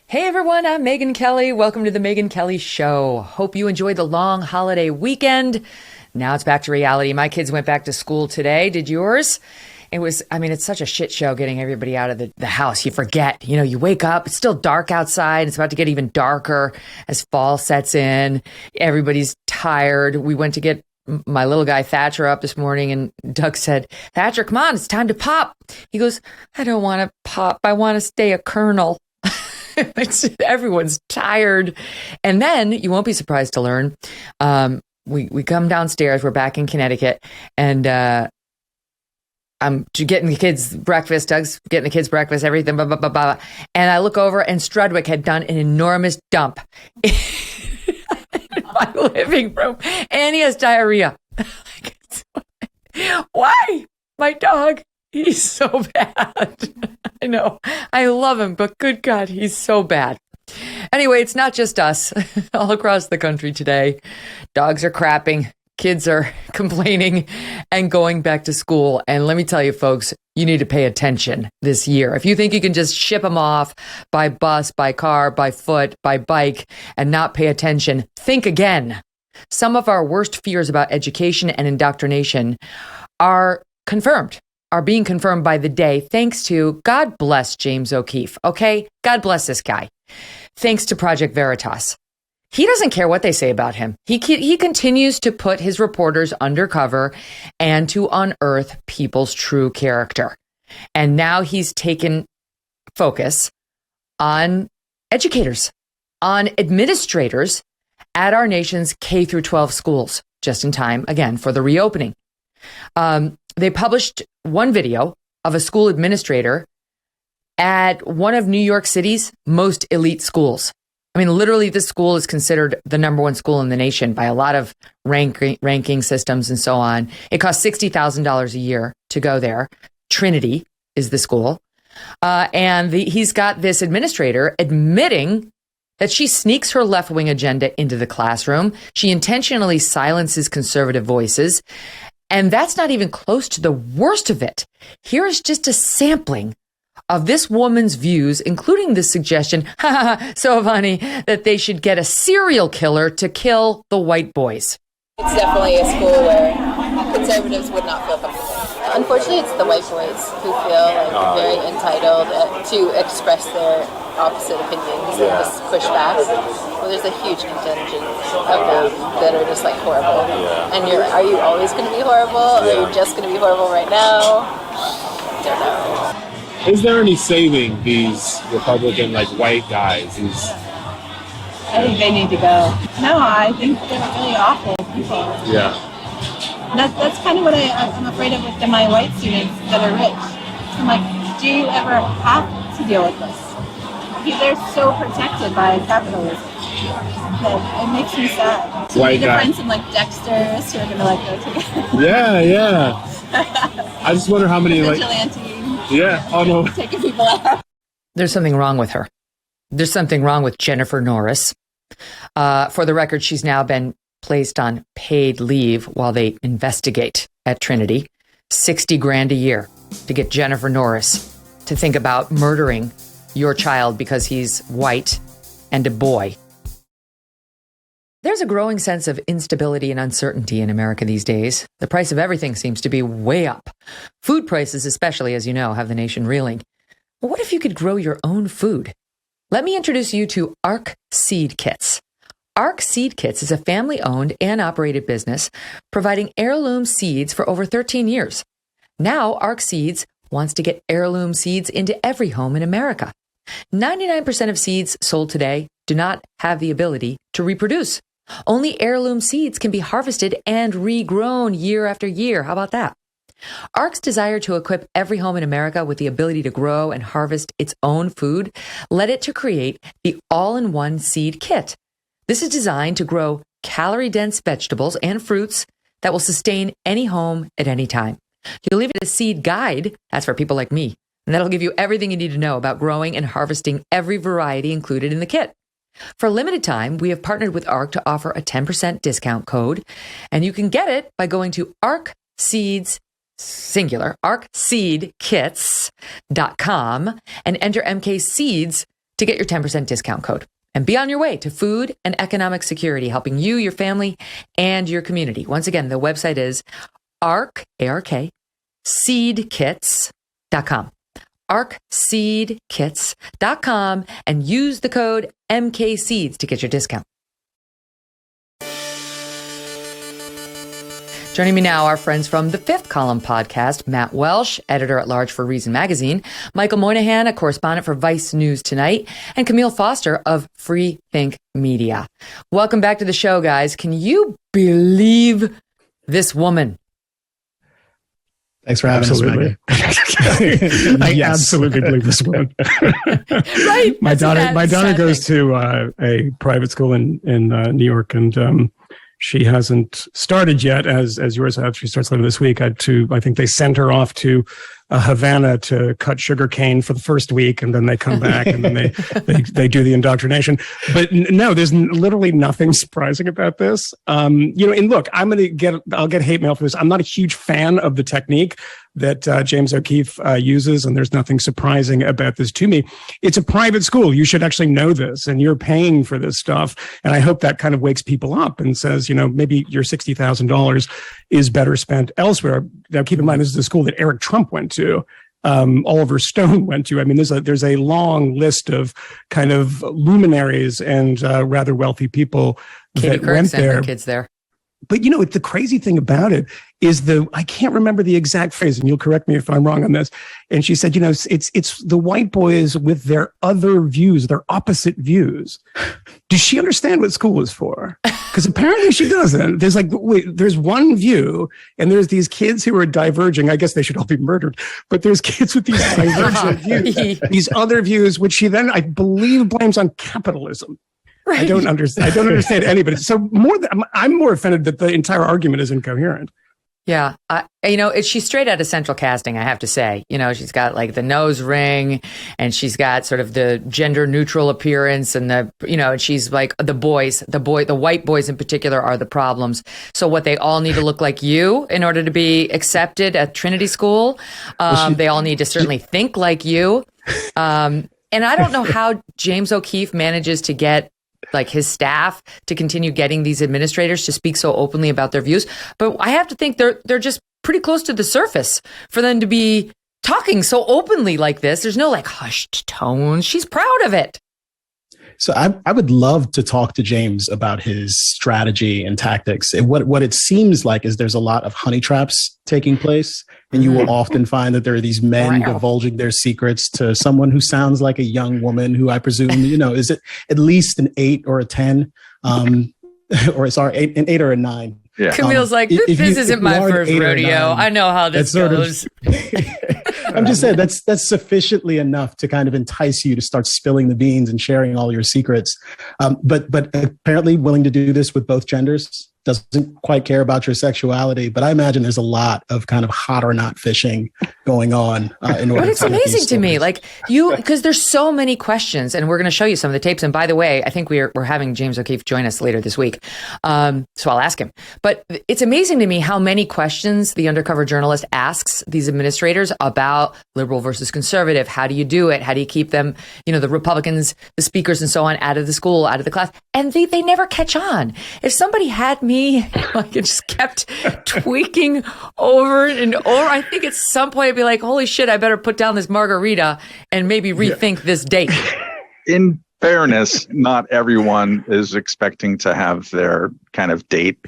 Hey everyone, I'm Megyn Kelly. Welcome to the Megyn Kelly Show. Hope you enjoyed the long holiday weekend. Now it's back to reality. My kids went back to school today. Did yours? It's such a shit show getting everybody out of the house. You forget, you wake up, it's still dark outside. It's about to get even darker as fall sets in. Everybody's tired. We went to get my little guy Thatcher up this morning, and Doug said, "Thatcher, come on, it's time to pop." He goes, "I don't want to pop. I want to stay a colonel." Everyone's tired. And then you won't be surprised to learn, we come downstairs, we're back in Connecticut, and I'm getting the kids breakfast, Doug's getting the kids breakfast, everything, blah, blah, blah, blah. And I look over and Strudwick had done an enormous dump in my living room, and he has diarrhea. Why? My dog, he's so bad. I know. I love him, but good God, he's so bad. Anyway, it's not just us. All across the country today, dogs are crapping, kids are complaining, and going back to school. And let me tell you, folks, you need to pay attention this year. If you think you can just ship them off by bus, by car, by foot, by bike, and not pay attention, think again. Some of our worst fears about education and indoctrination are being confirmed by the day, thanks to, God bless James O'Keefe, okay? God bless this guy. Thanks to Project Veritas. He doesn't care what they say about him. He continues to put his reporters undercover and to unearth people's true character. And now he's taken focus on educators, on administrators at our nation's K through 12 schools, just in time, again, for the reopening. They published one video of a school administrator at one of New York City's most elite schools. I mean, literally, this school is considered the number one school in the nation by a lot of ranking systems and so on. It costs $60,000 a year to go there. Trinity is the school. He's got this administrator admitting that she sneaks her left-wing agenda into the classroom. She intentionally silences conservative voices. And that's not even close to the worst of it. Here is just a sampling of this woman's views, including the suggestion, so funny, that they should get a serial killer to kill the white boys. It's definitely a school where conservatives would not feel comfortable. Unfortunately, it's the white boys who feel very entitled to express their opposite opinions and just push back. Well, there's a huge contingent of them that are just horrible. And are you always going to be horrible? Or are you just going to be horrible right now? I don't know. Is there any saving these Republican white guys? I think they need to go. No, I think they're really awful people. Yeah. That's kind of what I'm afraid of with my white students that are rich. I'm like, do you ever have to deal with this? They're so protected by capitalism that it makes me sad. So white guys. Friends in Dexter's who are gonna go together. Yeah. I just wonder how many vigilante. Yeah. Oh no. Taking people out. There's something wrong with her. There's something wrong with Jennifer Norris. For the record, she's now been placed on paid leave while they investigate at Trinity. $60,000 a year to get Jennifer Norris to think about murdering your child because he's white and a boy. There's a growing sense of instability and uncertainty in America these days. The price of everything seems to be way up. Food prices, especially, as you know, have the nation reeling. But what if you could grow your own food? Let me introduce you to ARC Seed Kits. ARC Seed Kits is a family-owned and operated business providing heirloom seeds for over 13 years. Now, ARC Seeds wants to get heirloom seeds into every home in America. 99% of seeds sold today do not have the ability to reproduce. Only heirloom seeds can be harvested and regrown year after year. How about that? ARC's desire to equip every home in America with the ability to grow and harvest its own food led it to create the all-in-one seed kit. This is designed to grow calorie-dense vegetables and fruits that will sustain any home at any time. You'll leave it a seed guide, that's for people like me, and that'll give you everything you need to know about growing and harvesting every variety included in the kit. For a limited time, we have partnered with ARC to offer a 10% discount code, and you can get it by going to arcseedkits.com and enter MK Seeds to get your 10% discount code and be on your way to food and economic security, helping you, your family, and your community. Once again, the website is ARC, seedkits.com. arcseedkits.com and use the code MKSeeds to get your discount. Joining me now, our friends from the Fifth Column podcast, Matt Welch, editor-at-large for Reason Magazine, Michael Moynihan, a correspondent for Vice News Tonight, and Kmele Foster of Free Think Media. Welcome back to the show, guys. Can you believe this woman? Thanks for having us, Megyn. I absolutely believe this woman. Right. My daughter goes to a private school in New York, and she hasn't started yet, as yours have. She starts later this week. I think they sent her off to Havana to cut sugar cane for the first week, and then they come back and then they do the indoctrination. But no, there's literally nothing surprising about this. And look, I'll get hate mail for this. I'm not a huge fan of the technique that James O'Keefe uses, and there's nothing surprising about this to me. It's a private school. You should actually know this, and you're paying for this stuff. And I hope that kind of wakes people up and says, maybe your $60,000 is better spent elsewhere. Now, keep in mind, this is a school that Eric Trump went to. Oliver Stone went to. I mean, there's a long list of kind of luminaries and rather wealthy people Katie that went there. Kids there. But the crazy thing about it is I can't remember the exact phrase, and you'll correct me if I'm wrong on this. And she said, it's the white boys with their other views, their opposite views. Does she understand what school is for? Because apparently she doesn't. There's one view, and there's these kids who are diverging. I guess they should all be murdered. But there's kids with these divergent views, these other views, which she then, I believe, blames on capitalism. Right. I don't understand anybody. So I'm more offended that the entire argument is incoherent. Yeah. She's straight out of Central Casting, I have to say. She's got like the nose ring, and she's got sort of the gender neutral appearance, and and she's like the white boys in particular are the problems. So what, they all need to look like you in order to be accepted at Trinity School. They all need to certainly think like you. And I don't know how James O'Keefe manages to get like his staff to continue getting these administrators to speak so openly about their views. But I have to think they're just pretty close to the surface for them to be talking so openly like this. There's no like hushed tones. She's proud of it. So I would love to talk to James about his strategy and tactics. What it seems like is there's a lot of honey traps taking place. And you will often find that there are these men divulging their secrets to someone who sounds like a young woman who I presume, is it at least an 8 or a 10, an 8 or a 9. Yeah. Camille's like, this isn't my first rodeo. I know how this goes. I'm just saying that's sufficiently enough to kind of entice you to start spilling the beans and sharing all your secrets. But apparently willing to do this with both genders. Doesn't quite care about your sexuality, but I imagine there's a lot of kind of hot or not fishing going on in order. But it's amazing to me, like because there's so many questions, and we're going to show you some of the tapes. And by the way, I think we're having James O'Keefe join us later this week, so I'll ask him. But it's amazing to me how many questions the undercover journalist asks these administrators about liberal versus conservative. How do you do it? How do you keep them, the Republicans, the speakers, and so on, out of the school, out of the class? And they never catch on. If somebody had me, like it just kept tweaking over and over. I think at some point I'd be like, holy shit, I better put down this margarita and maybe rethink this date. In fairness, not everyone is expecting to have their kind of date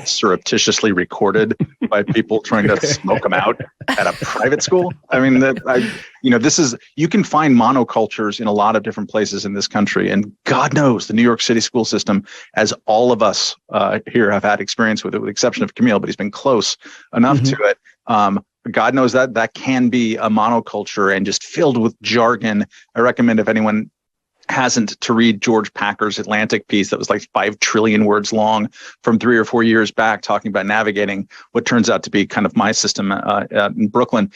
surreptitiously recorded by people trying to smoke them out at a private school. I mean, you can find monocultures in a lot of different places in this country. And God knows the New York City school system, as all of us here have had experience with it, with the exception of Kmele, but he's been close enough to it. God knows that can be a monoculture and just filled with jargon. I recommend if anyone hasn't to read George Packer's Atlantic piece that was like 5 trillion words long from 3 or 4 years back, talking about navigating what turns out to be kind of my system in Brooklyn.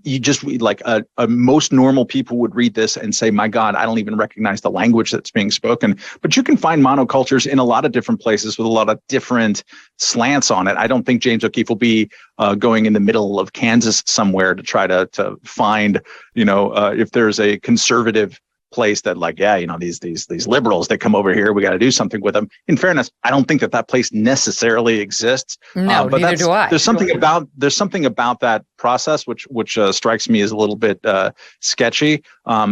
You just like most normal people would read this and say, my God, I don't even recognize the language that's being spoken. But you can find monocultures in a lot of different places with a lot of different slants on it. I don't think James O'Keefe will be going in the middle of Kansas somewhere to try to find, if there's a conservative place that like, yeah, these liberals that come over here, we got to do something with them. In fairness, I don't think that place necessarily exists. No, but neither do I. There's something about that process which strikes me as a little bit sketchy.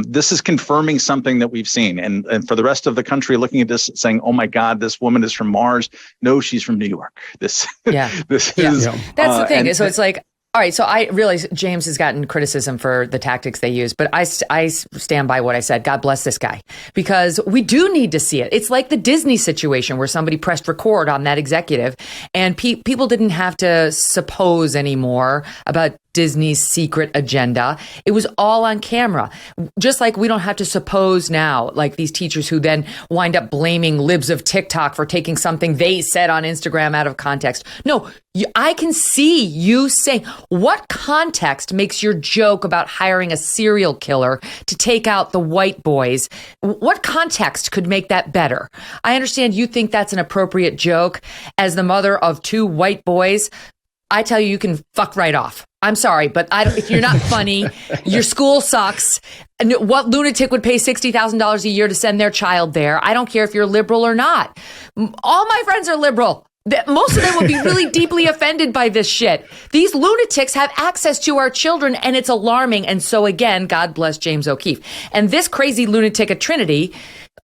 This is confirming something that we've seen, and for the rest of the country looking at this saying, "Oh my God, this woman is from Mars." No, she's from New York. This is. That's the thing. So it's like. All right, so I realize James has gotten criticism for the tactics they use, but I stand by what I said. God bless this guy, because we do need to see it. It's like the Disney situation where somebody pressed record on that executive, and people didn't have to suppose anymore about Disney's secret agenda. It was all on camera. Just like we don't have to suppose now, like these teachers who then wind up blaming libs of TikTok for taking something they said on Instagram out of context. No, I can see you saying, what context makes your joke about hiring a serial killer to take out the white boys? What context could make that better? I understand you think that's an appropriate joke. As the mother of 2 white boys, I tell you, you can fuck right off. I'm sorry, but if you're not funny, your school sucks. And what lunatic would pay $60,000 a year to send their child there? I don't care if you're liberal or not. All my friends are liberal. Most of them would be really deeply offended by this shit. These lunatics have access to our children, and it's alarming. And so again, God bless James O'Keefe. And this crazy lunatic at Trinity,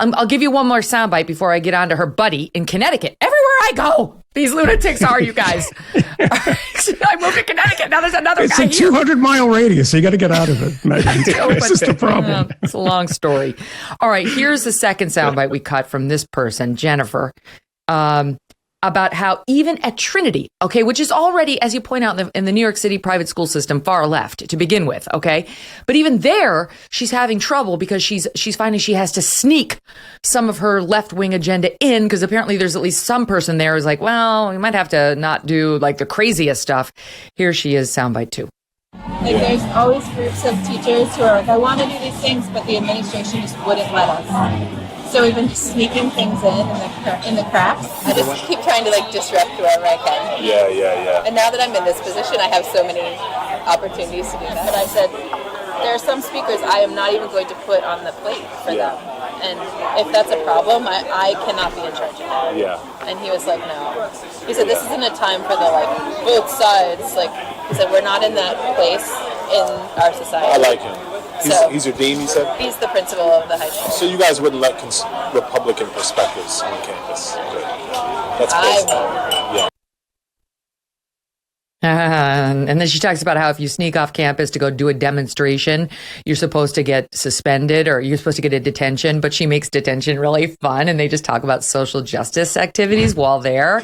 I'll give you one more soundbite before I get on to her buddy in Connecticut. Everywhere I go, these lunatics are, you guys. I moved to Connecticut. Now there's another guy here. It's a 200-mile radius, so you got to get out of it, Megyn. This is the problem. It's a long story. All right, here's the second soundbite we cut from this person, Jennifer, about how even at Trinity, okay, which is already, as you point out, in the New York City private school system, far left to begin with, okay? But even there, she's having trouble because she's finding she has to sneak some of her left-wing agenda in, because apparently there's at least some person there who's like, well, we might have to not do like the craziest stuff. Here she is, soundbite 2. Like there's always groups of teachers who are like, I want to do these things, but the administration just wouldn't let us. So we've been just sneaking things in the cracks. I just keep trying to like disrupt wherever I can. Yeah. And now that I'm in this position, I have so many opportunities to do that. But I said, there are some speakers I am not even going to put on the plate for them. And if that's a problem, I cannot be in charge of that. Yeah. And he was like, no. He said, this isn't a time for the like both sides. Like he said, we're not in that place in our society. I like him. He's your dean, he said? He's the principal of the high school. So you guys wouldn't let Republican perspectives on campus? Good. That's crazy. Yeah. And then she talks about how if you sneak off campus to go do a demonstration, you're supposed to get suspended or you're supposed to get a detention, but she makes detention really fun and they just talk about social justice activities while there.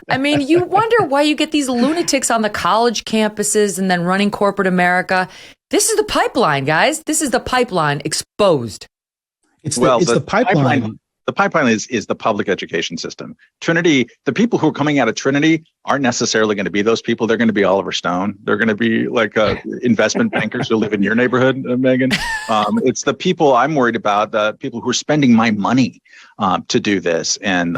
I mean, you wonder why you get these lunatics on the college campuses and then running corporate America. This is the pipeline, guys. This is the pipeline exposed. It's the pipeline. The pipeline is the public education system. Trinity, the people who are coming out of Trinity aren't necessarily going to be those people. They're going to be Oliver Stone. They're going to be like investment bankers who live in your neighborhood, Megyn. It's the people I'm worried about, the people who are spending my money to do this and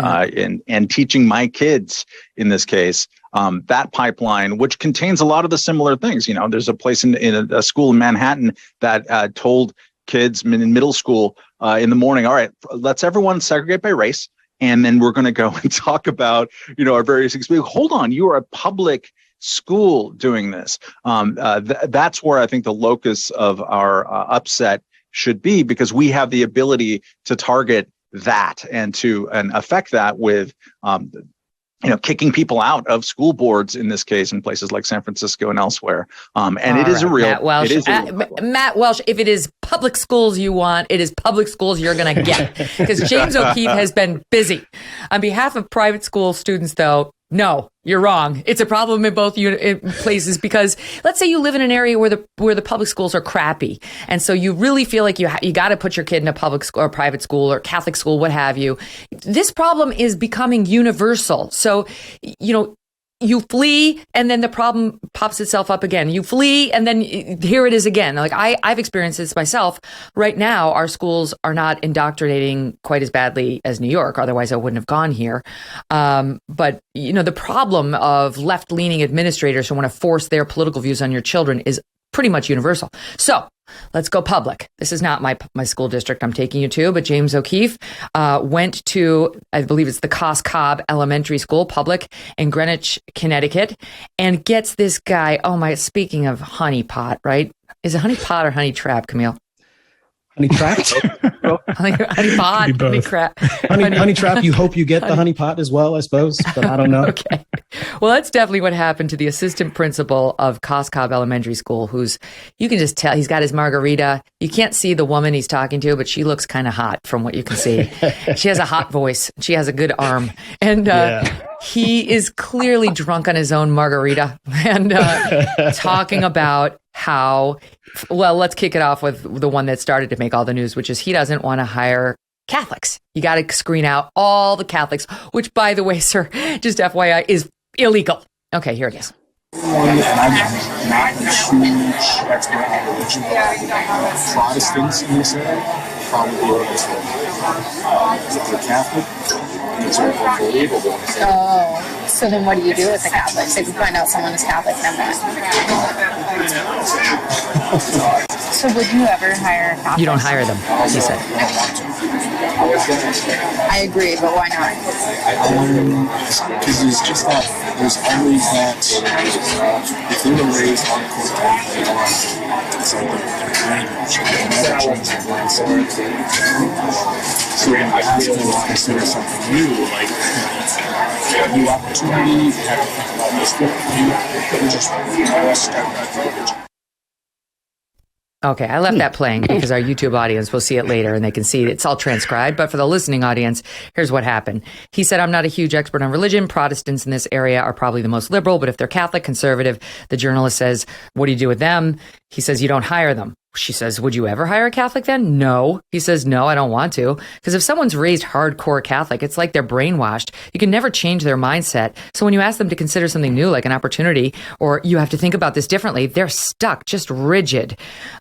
teaching my kids, in this case, that pipeline, which contains a lot of the similar things. You know, there's a place in a school in Manhattan that told kids in middle school in the morning, all right, let's everyone segregate by race. And then we're going to go and talk about, our various experiences. Hold on, you are a public school doing this. That's where I think the locus of our upset should be, because we have the ability to target that and affect that with kicking people out of school boards, in this case, in places like San Francisco and elsewhere. It is a real Matt Welch. It is a real Matt Welch, if it is public schools you want, it is public schools you're going to get. Because James O'Keefe has been busy. On behalf of private school students, though, no, you're wrong. It's a problem in both places, because let's say you live in an area where the public schools are crappy, and so you really feel like you got to put your kid in a public school or private school or Catholic school, what have you. This problem is becoming universal. So, you flee, and then the problem pops itself up again. You flee, and then here it is again. Like I've experienced this myself. Right now, our schools are not indoctrinating quite as badly as New York. Otherwise, I wouldn't have gone here. But the problem of left-leaning administrators who want to force their political views on your children is pretty much universal. So let's go public. This is not my school district I'm taking you to, but James O'Keefe went to, I believe it's the Cos Cobb Elementary School, public in Greenwich, Connecticut, and gets this guy, speaking of honeypot, right? Is it honeypot or honey trap, Kmele? Honey trap? honey pot, honey crap. Honey trap, you hope you get the honey pot as well, I suppose, but I don't know. Okay. Well, that's definitely what happened to the assistant principal of Cos Cobb Elementary School, who's, you can just tell, he's got his margarita. You can't see the woman he's talking to, but she looks kind of hot from what you can see. She has a hot voice. She has a good arm. And he is clearly drunk on his own margarita and talking about how, well, let's kick it off with the one that started to make all the news, which is he doesn't want to hire Catholics. You got to screen out all the Catholics, which, by the way, sir, just FYI, is illegal. Okay, here it is. And I'm not a huge expert on religion, but Protestants in this area probably are if they're Catholic, it's unbelievable. Oh, so then what do you do with the Catholics? If you find out someone is Catholic, then what? So would you ever hire Catholics? You don't hire them, he said. I agree, but why not? Because it's just that there's always that, if they were raised on court Catholic, it's like their language, they never change their mindset. So you have to consider something new, like new opportunity, you have to think about this differently, you just step back to religion. Okay, I left that playing because our YouTube audience will see it later and they can see it's all transcribed. But for the listening audience, here's what happened. He said, I'm not a huge expert on religion. Protestants in this area are probably the most liberal, but if they're Catholic, conservative, the journalist says, what do you do with them? He says, you don't hire them. She says, would you ever hire a Catholic then? No. He says, no, I don't want to. Because if someone's raised hardcore Catholic, it's like they're brainwashed. You can never change their mindset. So when you ask them to consider something new, like an opportunity, or you have to think about this differently, they're stuck, just rigid.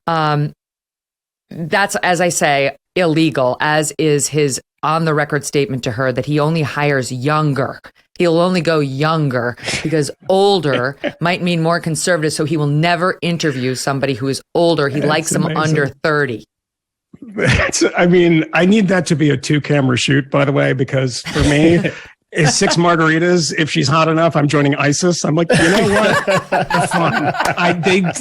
That's, as I say, illegal, as is his on-the-record statement to her that he only hires younger. He'll only go younger because older might mean more conservative, so he will never interview somebody who is older. He likes them under 30. I mean, I need that to be a 2-camera shoot, by the way, because for me, is 6 margaritas. If she's hot enough, I'm joining ISIS. I'm like, you know what? They're fine.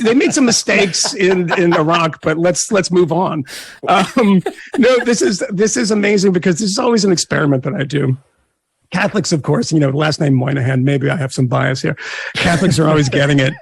They made some mistakes in Iraq, but let's move on. No, this is amazing because this is always an experiment that I do. Catholics, of course, last name Moynihan, maybe I have some bias here. Catholics are always getting it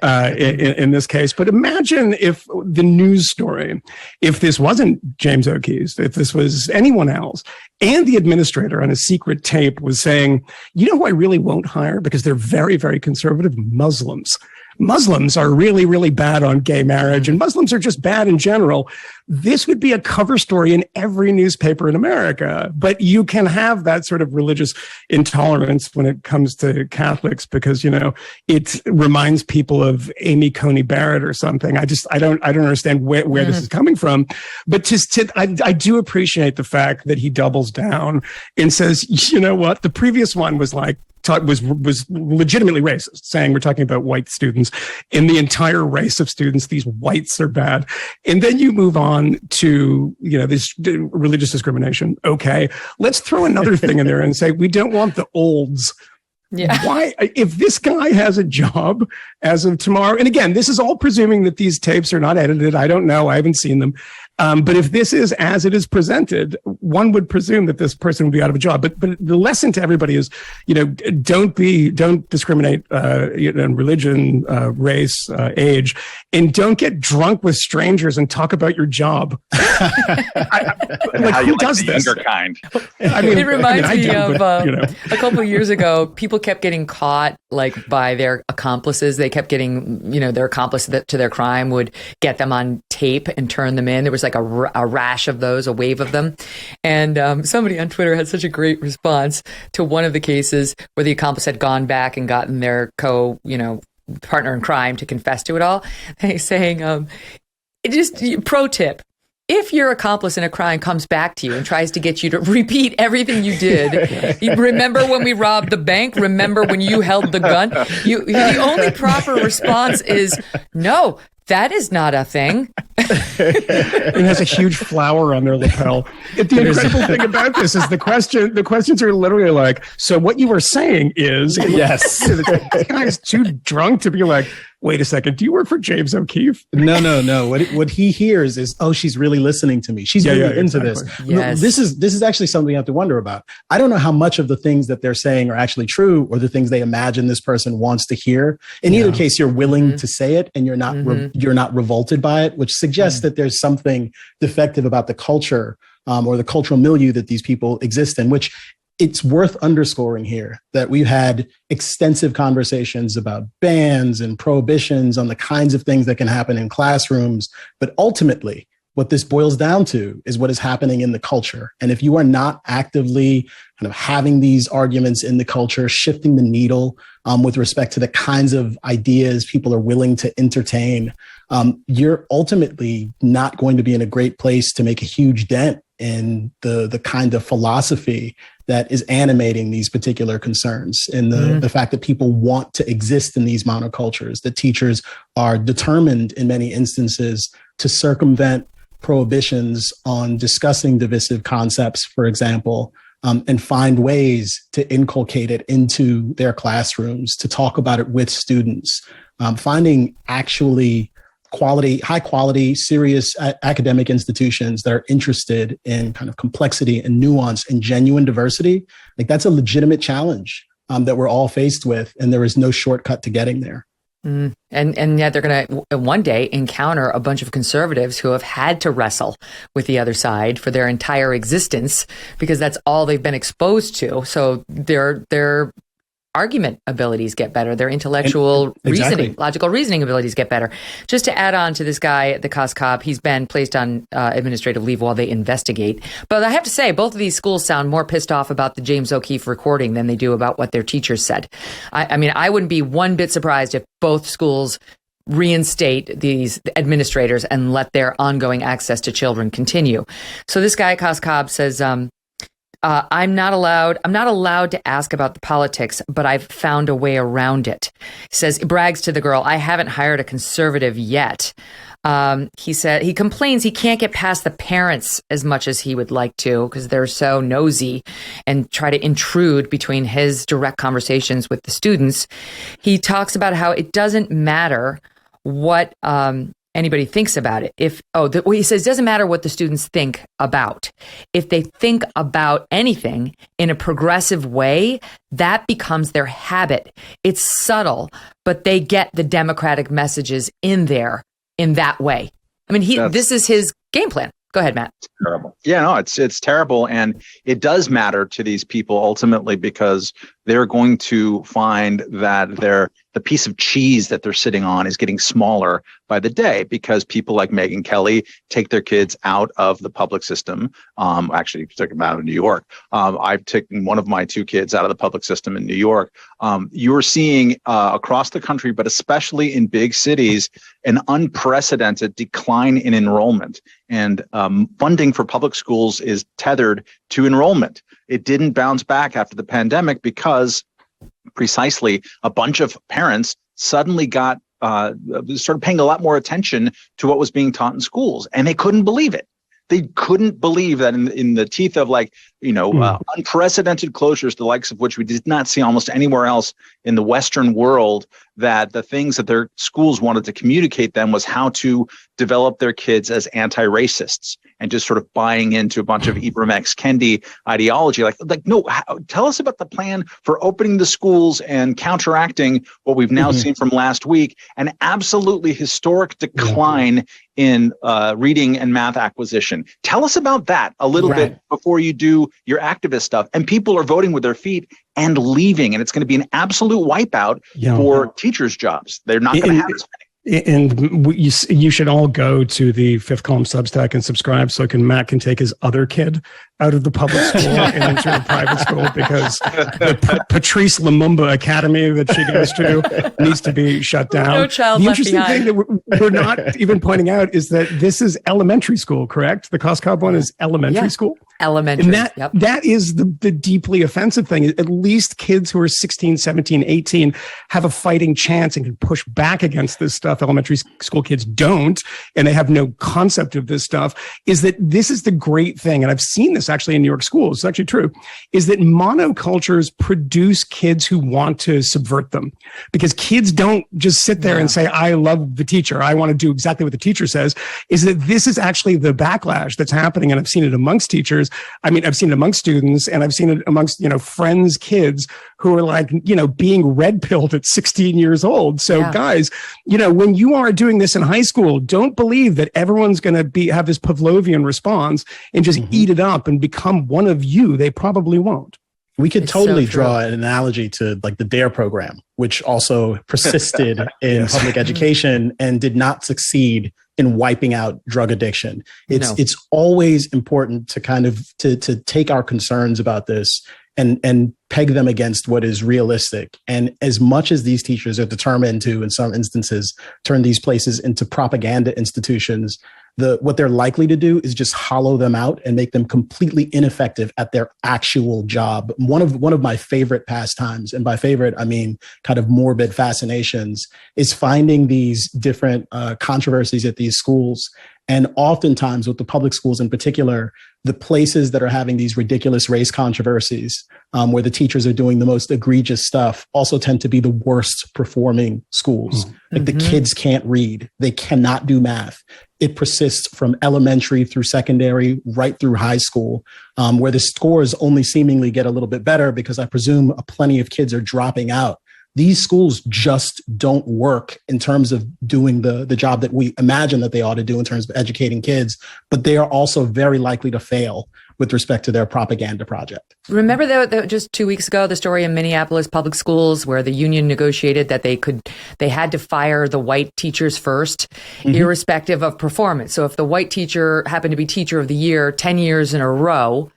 in this case. But imagine if the news story, if this wasn't James O'Keefe, if this was anyone else, and the administrator on a secret tape was saying, you know who I really won't hire because they're very, very conservative? Muslims. Muslims are really, really bad on gay marriage, and Muslims are just bad in general. This would be a cover story in every newspaper in America. But you can have that sort of religious intolerance when it comes to Catholics because, it reminds people of Amy Coney Barrett or something. I don't understand where this is coming from. But I do appreciate the fact that he doubles down and says, you know what? The previous one was was legitimately racist, saying we're talking about white students. In the entire race of students, these whites are bad. And then you move on to, this religious discrimination. Okay, let's throw another thing in there and say, we don't want the olds. Yeah. Why, if this guy has a job as of tomorrow, and again, this is all presuming that these tapes are not edited. I don't know. I haven't seen them. But if this is as it is presented, one would presume that this person would be out of a job. But the lesson to everybody is, don't discriminate in religion, race, age, and don't get drunk with strangers and talk about your job. Who does this? Younger kind. It reminds me of a couple of years ago. People kept getting caught by their accomplices. They kept getting, their accomplice to their crime would get them on tape and turn them in. There was a rash of those, a wave of them. And somebody on Twitter had such a great response to one of the cases where the accomplice had gone back and gotten their partner in crime to confess to it all. They saying, pro tip. If your accomplice in a crime comes back to you and tries to get you to repeat everything you did, you remember when we robbed the bank? Remember when you held the gun? The only proper response is, no, That is not a thing. It has a huge flower on their lapel. The incredible thing about this is the questions are literally like, so what you were saying is, Yes. the guy's too drunk to be like, wait a second, do you work for James O'Keefe? No. What he hears is, oh, she's really listening to me. She's really into this. Yes. This is actually something you have to wonder about. I don't know how much of the things that they're saying are actually true or the things they imagine this person wants to hear. In either case, you're willing to say it and you're not you're not revolted by it, which suggests that there's something defective about the culture or the cultural milieu that these people exist in, which it's worth underscoring here that we've had extensive conversations about bans and prohibitions on the kinds of things that can happen in classrooms. But ultimately, what this boils down to is what is happening in the culture. And if you are not actively kind of having these arguments in the culture, shifting the needle with respect to the kinds of ideas people are willing to entertain, you're ultimately not going to be in a great place to make a huge dent in the kind of philosophy that is animating these particular concerns and the fact that people want to exist in these monocultures, that teachers are determined in many instances to circumvent prohibitions on discussing divisive concepts, for example, and find ways to inculcate it into their classrooms, to talk about it with students, finding actually high quality, serious academic institutions that are interested in kind of complexity and nuance and genuine diversity. Like that's a legitimate challenge that we're all faced with. And there is no shortcut to getting there. And yet they're going to one day encounter a bunch of conservatives who have had to wrestle with the other side for their entire existence because that's all they've been exposed to. So their argument abilities get better. Their intellectual reasoning, logical reasoning abilities get better. Just to add on to this guy, the COSCOP, he's been placed on administrative leave while they investigate. But I have to say, both of these schools sound more pissed off about the James O'Keefe recording than they do about what their teachers said. I mean, I wouldn't be one bit surprised if both schools reinstate these administrators and let their ongoing access to children continue. So this guy, COSCOP, says, I'm not allowed to ask about the politics, but I've found a way around it. He says, brags to the girl, I haven't hired a conservative yet. He said he complains he can't get past the parents as much as he would like to because they're so nosy and try to intrude between his direct conversations with the students. He talks about how it doesn't matter what anybody thinks about it. He says, it doesn't matter what the students think about. If they think about anything in a progressive way, that becomes their habit. It's subtle, but they get the democratic messages in there in that way. I mean, this is his game plan. Go ahead, Matt. It's terrible. Yeah, no, it's terrible. And it does matter to these people ultimately because they're going to find that the piece of cheese that they're sitting on is getting smaller by the day because people like Megyn Kelly take their kids out of the public system. Actually, took them out of New York. I've taken one of my two kids out of the public system in New York. You're seeing across the country, but especially in big cities, an unprecedented decline in enrollment. And funding for public schools is tethered to enrollment. It didn't bounce back after the pandemic because precisely a bunch of parents suddenly started paying a lot more attention to what was being taught in schools, and they couldn't believe it. They couldn't believe that in the teeth of unprecedented closures, the likes of which we did not see almost anywhere else in the Western world, that the things that their schools wanted to communicate them was how to develop their kids as anti-racists and just sort of buying into a bunch of Ibram X. Kendi ideology. Tell us about the plan for opening the schools and counteracting what we've now seen from last week, an absolutely historic decline in reading and math acquisition. Tell us about that a little bit before you do your activist stuff. And people are voting with their feet and leaving, and it's going to be an absolute wipeout for teachers' jobs. They're not going to have as many. And you should all go to the Fifth Column Substack and subscribe so Matt can take his other kid out of the public school and into a private school because the Patrice Lumumba Academy that she goes to needs to be shut down. No child the left interesting behind. thing that we're not even pointing out is that this is elementary school, correct? The COSCOP one is elementary school. Elementary. And that is the deeply offensive thing. At least kids who are 16, 17, 18 have a fighting chance and can push back against this stuff stuff elementary school kids don't, and they have no concept of this stuff, is that this is the great thing. And I've seen this actually in New York schools. It's actually true, is that monocultures produce kids who want to subvert them, because kids don't just sit there and say, I love the teacher, I want to do exactly what the teacher says. Is that this is actually the backlash that's happening. And I've seen it amongst teachers. I mean, I've seen it amongst students, and I've seen it amongst, friends, kids who are like, being red pilled at 16 years old. So guys, when you are doing this in high school, don't believe that everyone's going to have this Pavlovian response and just eat it up and become one of you. They probably won't. We could totally draw an analogy to like the DARE program, which also persisted in public education and did not succeed in wiping out drug addiction. It's always important to kind of to take our concerns about this and peg them against what is realistic. And as much as these teachers are determined to, in some instances, turn these places into propaganda institutions, what they're likely to do is just hollow them out and make them completely ineffective at their actual job. One of my favorite pastimes, and by favorite, I mean kind of morbid fascinations, is finding these different controversies at these schools. And oftentimes with the public schools in particular, the places that are having these ridiculous race controversies, where the teachers are doing the most egregious stuff, also tend to be the worst performing schools. Like the kids can't read. They cannot do math. It persists from elementary through secondary, right through high school, where the scores only seemingly get a little bit better because I presume plenty of kids are dropping out. These schools just don't work in terms of doing the job that we imagine that they ought to do in terms of educating kids, but they are also very likely to fail with respect to their propaganda project. Remember that just 2 weeks ago, the story in Minneapolis public schools where the union negotiated that they had to fire the white teachers first, irrespective of performance. So if the white teacher happened to be teacher of the year 10 years in a row,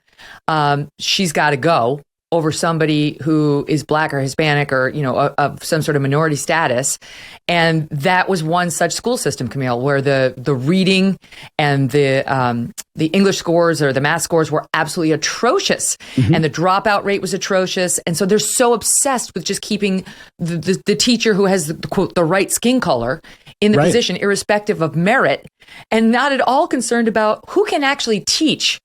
she's got to go over somebody who is Black or Hispanic or, of some sort of minority status. And that was one such school system, Kmele, where the reading and the English scores or the math scores were absolutely atrocious. And the dropout rate was atrocious. And so they're so obsessed with just keeping the teacher who has, quote, the right skin color in the position, irrespective of merit, and not at all concerned about who can actually teach.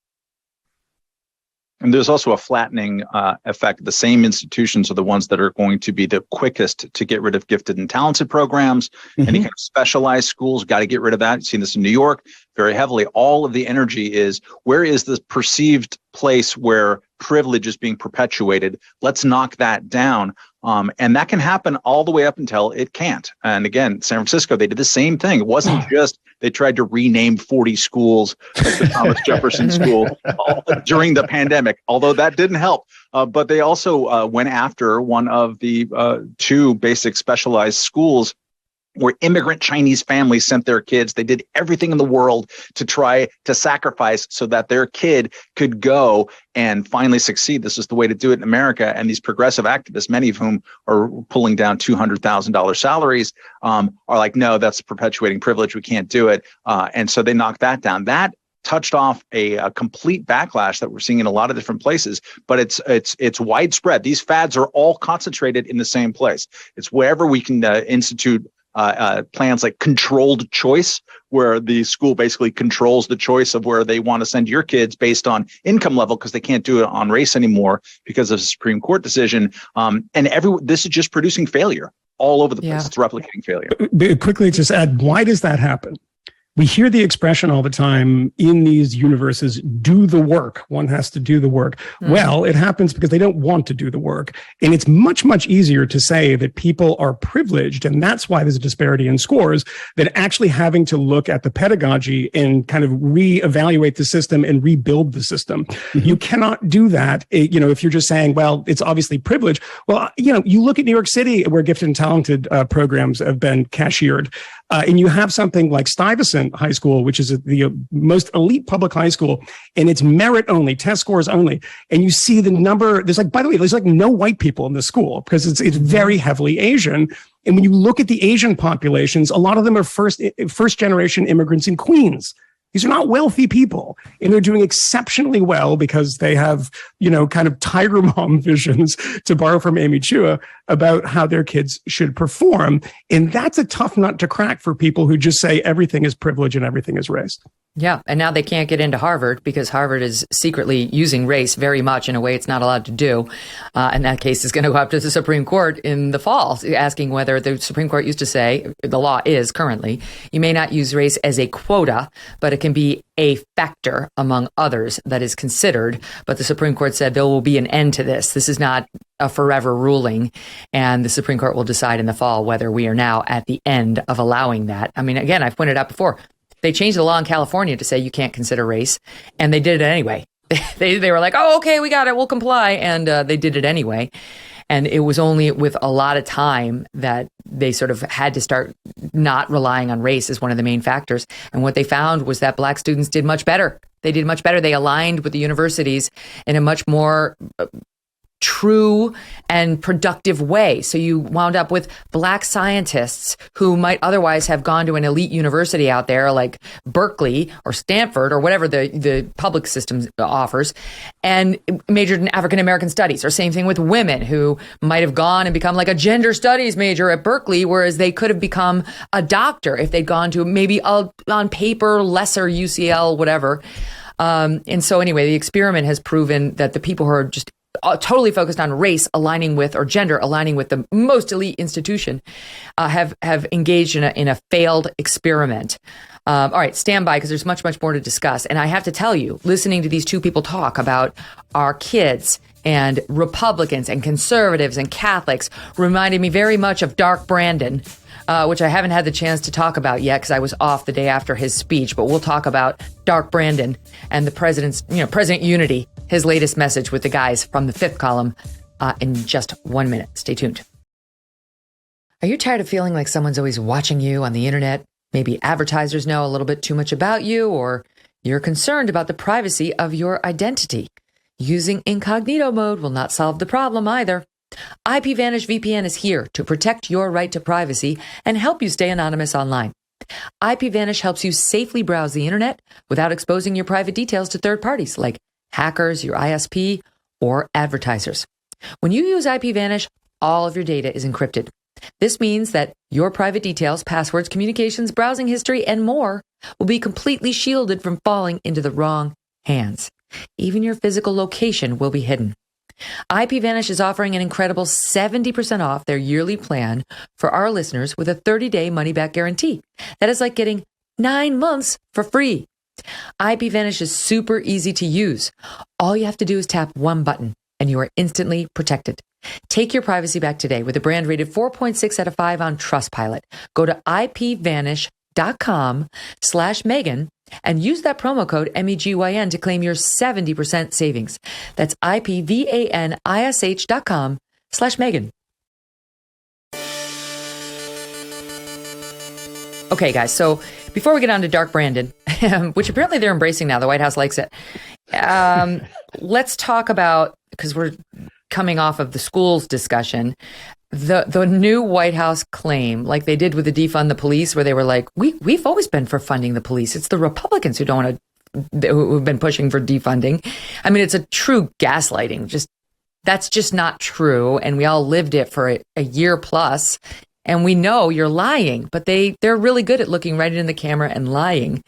And there's also a flattening effect. The same institutions are the ones that are going to be the quickest to get rid of gifted and talented programs. Any kind of specialized schools, got to get rid of that. You've seen this in New York very heavily. All of the energy is, where is the perceived place where privilege is being perpetuated? Let's knock that down. And that can happen all the way up until it can't. And again, San Francisco, they did the same thing. It wasn't just they tried to rename 40 schools like the Thomas Jefferson School during the pandemic, although that didn't help. But they also went after one of the two basic specialized schools where immigrant Chinese families sent their kids. They did everything in the world to try to sacrifice so that their kid could go and finally succeed. This is the way to do it in America. And these progressive activists, many of whom are pulling down $200,000 salaries, are like, no, that's perpetuating privilege. We can't do it. And so they knocked that down. That touched off a complete backlash that we're seeing in a lot of different places, but it's widespread. These fads are all concentrated in the same place. It's wherever we can institute plans like controlled choice, where the school basically controls the choice of where they want to send your kids based on income level, because they can't do it on race anymore because of the Supreme Court decision. And this is just producing failure all over the place. It's replicating failure. But quickly, just add, why does that happen? We hear the expression all the time in these universes, do the work. One has to do the work. Well, it happens because they don't want to do the work. And it's much, much easier to say that people are privileged. And that's why there's a disparity in scores, than actually having to look at the pedagogy and kind of reevaluate the system and rebuild the system. You cannot do that, if you're just saying, well, it's obviously privilege. Well, you look at New York City, where gifted and talented programs have been cashiered. And you have something like Stuyvesant High School, which is the most elite public high school, and it's merit only, test scores only. And you see the number, there's no white people in the school because it's very heavily Asian. And when you look at the Asian populations, a lot of them are first generation immigrants in Queens. These are not wealthy people, and they're doing exceptionally well because they have, kind of tiger mom visions, to borrow from Amy Chua, about how their kids should perform. And that's a tough nut to crack for people who just say everything is privilege and everything is race. Yeah. And now they can't get into Harvard because Harvard is secretly using race very much in a way it's not allowed to do. And that case is going to go up to the Supreme Court in the fall, asking whether the Supreme Court used to say, the law is currently, you may not use race as a quota, but it can be a factor among others that is considered. But the Supreme Court said there will be an end to this. This is not a forever ruling. And the Supreme Court will decide in the fall whether we are now at the end of allowing that. I mean, again, I've pointed out before, they changed the law in California to say you can't consider race, and they did it anyway. They were like, oh, okay, we got it, we'll comply. And they did it anyway. And it was only with a lot of time that they sort of had to start not relying on race as one of the main factors. And what they found was that Black students did much better. They did much better. They aligned with the universities in a much more true and productive way. So you wound up with Black scientists who might otherwise have gone to an elite university out there like Berkeley or Stanford or whatever the public system offers, and majored in African American studies. Or same thing with women who might have gone and become like a gender studies major at Berkeley, whereas they could have become a doctor if they'd gone to maybe on paper lesser UCL, whatever. And so anyway, the experiment has proven that the people who are just totally focused on race aligning with, or gender aligning with, the most elite institution, have engaged in a failed experiment. All right, stand by, because there's much more to discuss. And I have to tell you, listening to these two people talk about our kids and Republicans and conservatives and Catholics reminded me very much of Dark Brandon, which I haven't had the chance to talk about yet because I was off the day after his speech. But we'll talk about Dark Brandon and the president's, President Unity, his latest message with the guys from the Fifth Column in just 1 minute. Stay tuned. Are you tired of feeling like someone's always watching you on the internet? Maybe advertisers know a little bit too much about you, or you're concerned about the privacy of your identity. Using incognito mode will not solve the problem either. IPVanish VPN is here to protect your right to privacy and help you stay anonymous online. IPVanish helps you safely browse the internet without exposing your private details to third parties like hackers, your ISP, or advertisers. When you use IPVanish, all of your data is encrypted. This means that your private details, passwords, communications, browsing history, and more will be completely shielded from falling into the wrong hands. Even your physical location will be hidden. IPVanish is offering an incredible 70% off their yearly plan for our listeners with a 30-day money-back guarantee. That is like getting 9 months for free. IPVanish is super easy to use. All you have to do is tap one button, and you are instantly protected. Take your privacy back today with a brand rated 4.6 out of 5 on Trustpilot. Go to ipvanish.com/Megyn and use that promo code MEGYN to claim your 70% savings. That's ipvanish.com/Megyn. Okay, guys, so before we get on to Dark Brandon, which apparently they're embracing now, the White House likes it, let's talk about, because we're coming off of the schools discussion, the new White House claim, like they did with the defund the police, where they were like, we've always been for funding the police. It's the Republicans who who've been pushing for defunding. I mean, it's a true gaslighting. That's just not true. And we all lived it for a year plus. And we know you're lying, but they're really good at looking right in the camera and lying.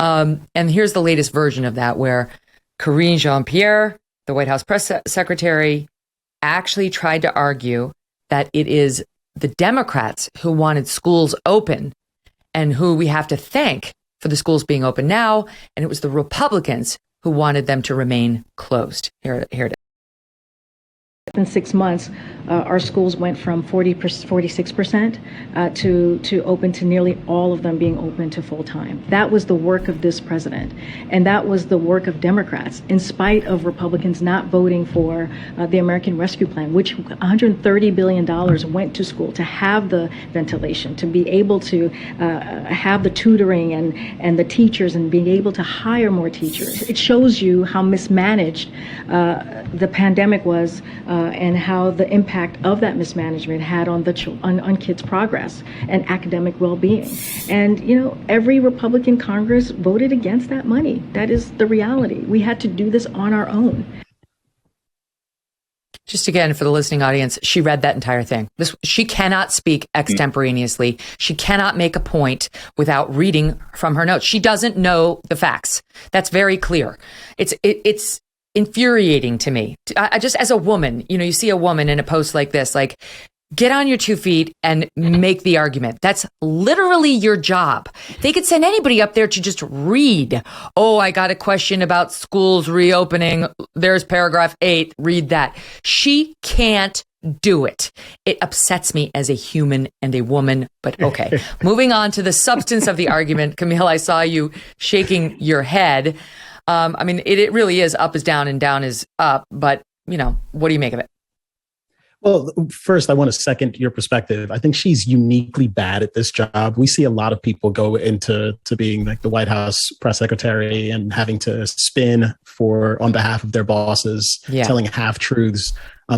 And here's the latest version of that, where Karine Jean-Pierre, the White House press secretary, actually tried to argue that it is the Democrats who wanted schools open and who we have to thank for the schools being open now. And it was the Republicans who wanted them to remain closed. Here it is. In 6 months, our schools went from 46% to open to nearly all of them being open to full time. That was the work of this president, and that was the work of Democrats, in spite of Republicans not voting for the American Rescue Plan, which $130 billion went to school to have the ventilation, to be able to have the tutoring and the teachers, and being able to hire more teachers. It shows you how mismanaged the pandemic was and how the impact of that mismanagement had on on kids' progress and academic well-being. And, every Republican Congress voted against that money. That is the reality. We had to do this on our own. Just again, for the listening audience, she read that entire thing. She cannot speak extemporaneously. She cannot make a point without reading from her notes. She doesn't know the facts. That's very clear. It's infuriating to me. I just, as a woman, you see a woman in a post like this, like, get on your 2 feet and make the argument. That's literally your job. They could send anybody up there to just read. Oh, I got a question about schools reopening. There's paragraph 8. Read that. She can't do it. It upsets me as a human and a woman, but okay. Moving on to the substance of the argument. Kmele, I saw you shaking your head. It really is up is down and down is up, but what do you make of it? Well, first, I want to second your perspective. I think she's uniquely bad at this job. We see a lot of people go into being like the White House press secretary and having to spin on behalf of their bosses, telling half truths.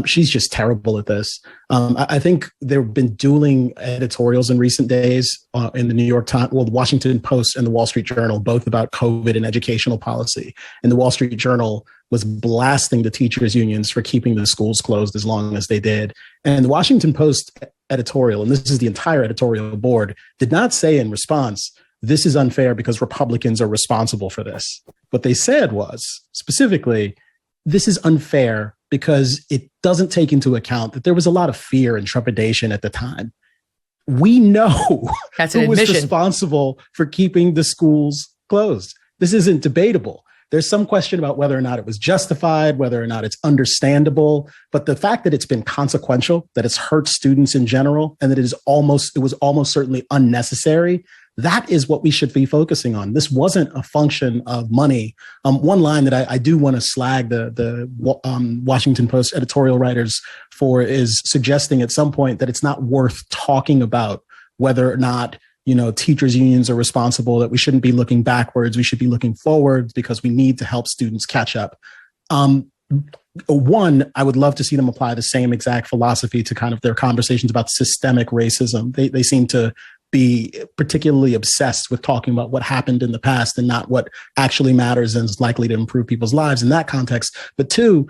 She's just terrible at this. I think there have been dueling editorials in recent days in the New York Times, the Washington Post and the Wall Street Journal, both about COVID and educational policy. And the Wall Street Journal was blasting the teachers' unions for keeping the schools closed as long as they did. And the Washington Post editorial, and this is the entire editorial board, did not say in response, this is unfair because Republicans are responsible for this. What they said was, specifically, this is unfair because it doesn't take into account that there was a lot of fear and trepidation at the time. We know who was responsible for keeping the schools closed. This isn't debatable. There's some question about whether or not it was justified, whether or not it's understandable. But the fact that it's been consequential, that it's hurt students in general, and that it was almost certainly unnecessary, that is what we should be focusing on. This wasn't a function of money. One line that I do want to slag the Washington Post editorial writers for is suggesting at some point that it's not worth talking about whether or not teachers unions are responsible, that we shouldn't be looking backwards. We should be looking forwards because we need to help students catch up. One, I would love to see them apply the same exact philosophy to kind of their conversations about systemic racism. They seem to be particularly obsessed with talking about what happened in the past and not what actually matters and is likely to improve people's lives in that context. But two,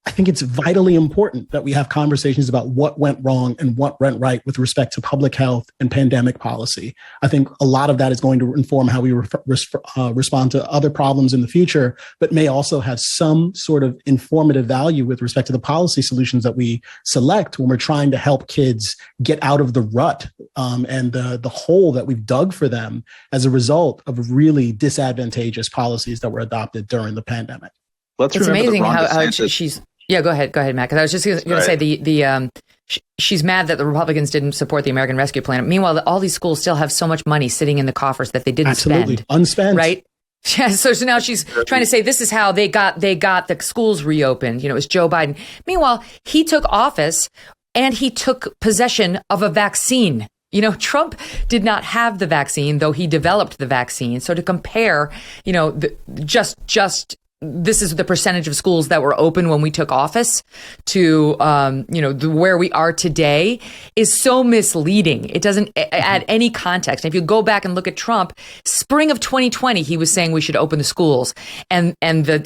I think it's vitally important that we have conversations about what went wrong and what went right with respect to public health and pandemic policy. I think a lot of that is going to inform how we respond to other problems in the future, but may also have some sort of informative value with respect to the policy solutions that we select when we're trying to help kids get out of the rut and the hole that we've dug for them as a result of really disadvantageous policies that were adopted during the pandemic. It's amazing how she's... Yeah, go ahead, Matt. Because I was just going to say she's mad that the Republicans didn't support the American Rescue Plan. Meanwhile, all these schools still have so much money sitting in the coffers that they didn't spend. Unspent, right? Yeah. So now she's trying to say this is how they got the schools reopened. It was Joe Biden. Meanwhile, he took office and he took possession of a vaccine. Trump did not have the vaccine, though he developed the vaccine. So to compare, just this is the percentage of schools that were open when we took office to, where we are today is so misleading. It doesn't add any context. If you go back and look at Trump, spring of 2020, he was saying we should open the schools and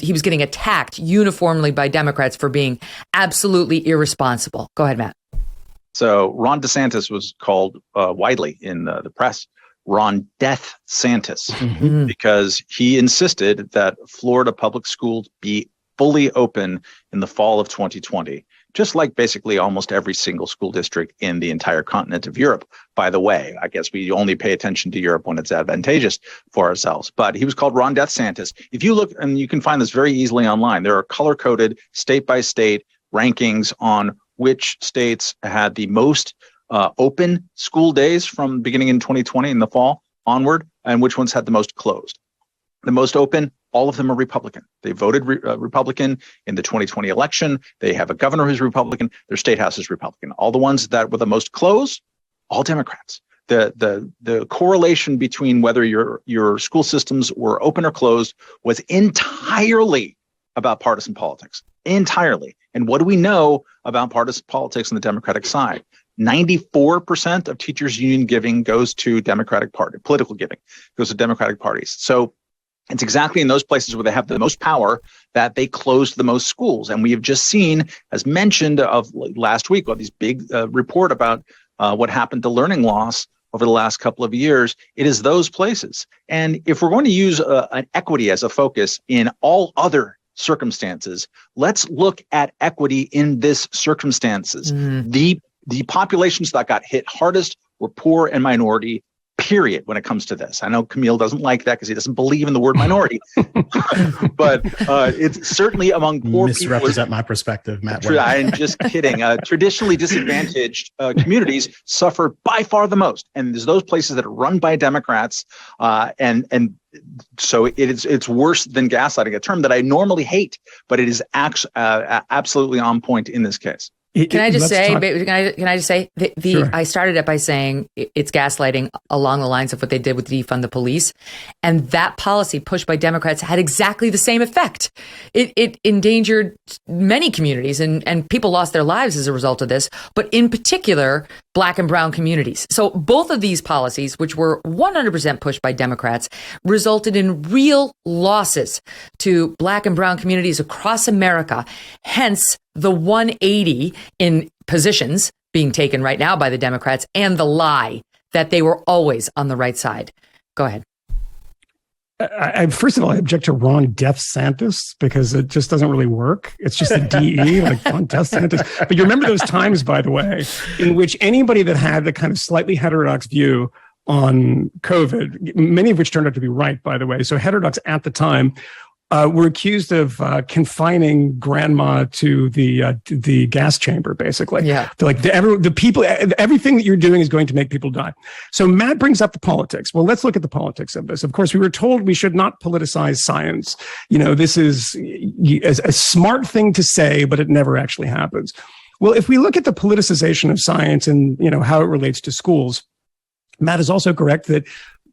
he was getting attacked uniformly by Democrats for being absolutely irresponsible. Go ahead, Matt. So Ron DeSantis was called widely in the press Ron Death Santis, because he insisted that Florida public schools be fully open in the fall of 2020, just like basically almost every single school district in the entire continent of Europe. By the way, I guess we only pay attention to Europe when it's advantageous for ourselves. But he was called Ron Death Santis. If you look, and you can find this very easily online, there are color-coded state-by-state rankings on which states had the most open school days from beginning in 2020 in the fall onward, and which ones had the most closed. The most open, all of them are Republican. They voted Republican in the 2020 election. They have a governor who's Republican. Their state house is Republican. All the ones that were the most closed, all Democrats. The correlation between whether your school systems were open or closed was entirely about partisan politics entirely. And what do we know about partisan politics on the Democratic side? 94% of teachers' union giving goes to Democratic Party. Political giving goes to Democratic parties. So it's exactly in those places where they have the most power that they closed the most schools. And we have just seen, as mentioned of last week, these big report about what happened to learning loss over the last couple of years. It is those places. And if we're going to use an equity as a focus in all other circumstances, let's look at equity in this circumstances. The populations that got hit hardest were poor and minority, period, when it comes to this. I know Kmele doesn't like that because he doesn't believe in the word minority, but it's certainly among poor misrepresent my perspective, Matt Welch. I'm just kidding. Traditionally disadvantaged communities suffer by far the most, and there's those places that are run by Democrats, and so it's worse than gaslighting, a term that I normally hate, but it is absolutely on point in this case. Can I just say? Sure. I started it by saying it's gaslighting along the lines of what they did with defund the police, and that policy pushed by Democrats had exactly the same effect. It endangered many communities, and people lost their lives as a result of this. But in particular, Black and brown communities. So both of these policies, which were 100% pushed by Democrats, resulted in real losses to Black and brown communities across America. Hence the 180 in positions being taken right now by the Democrats, and the lie that they were always on the right side. Go ahead. First of all, I object to Ron DeSantis because it just doesn't really work. It's just a DE, like Ron DeSantis. But you remember those times, by the way, in which anybody that had the kind of slightly heterodox view on COVID, many of which turned out to be right, by the way. So heterodox at the time, were accused of confining grandma to the gas chamber, basically. Yeah. They're like the people, everything that you're doing is going to make people die. So Matt brings up the politics. Well, let's look at the politics of this. Of course, we were told we should not politicize science. This is a smart thing to say, but it never actually happens. Well, if we look at the politicization of science and how it relates to schools, Matt is also correct that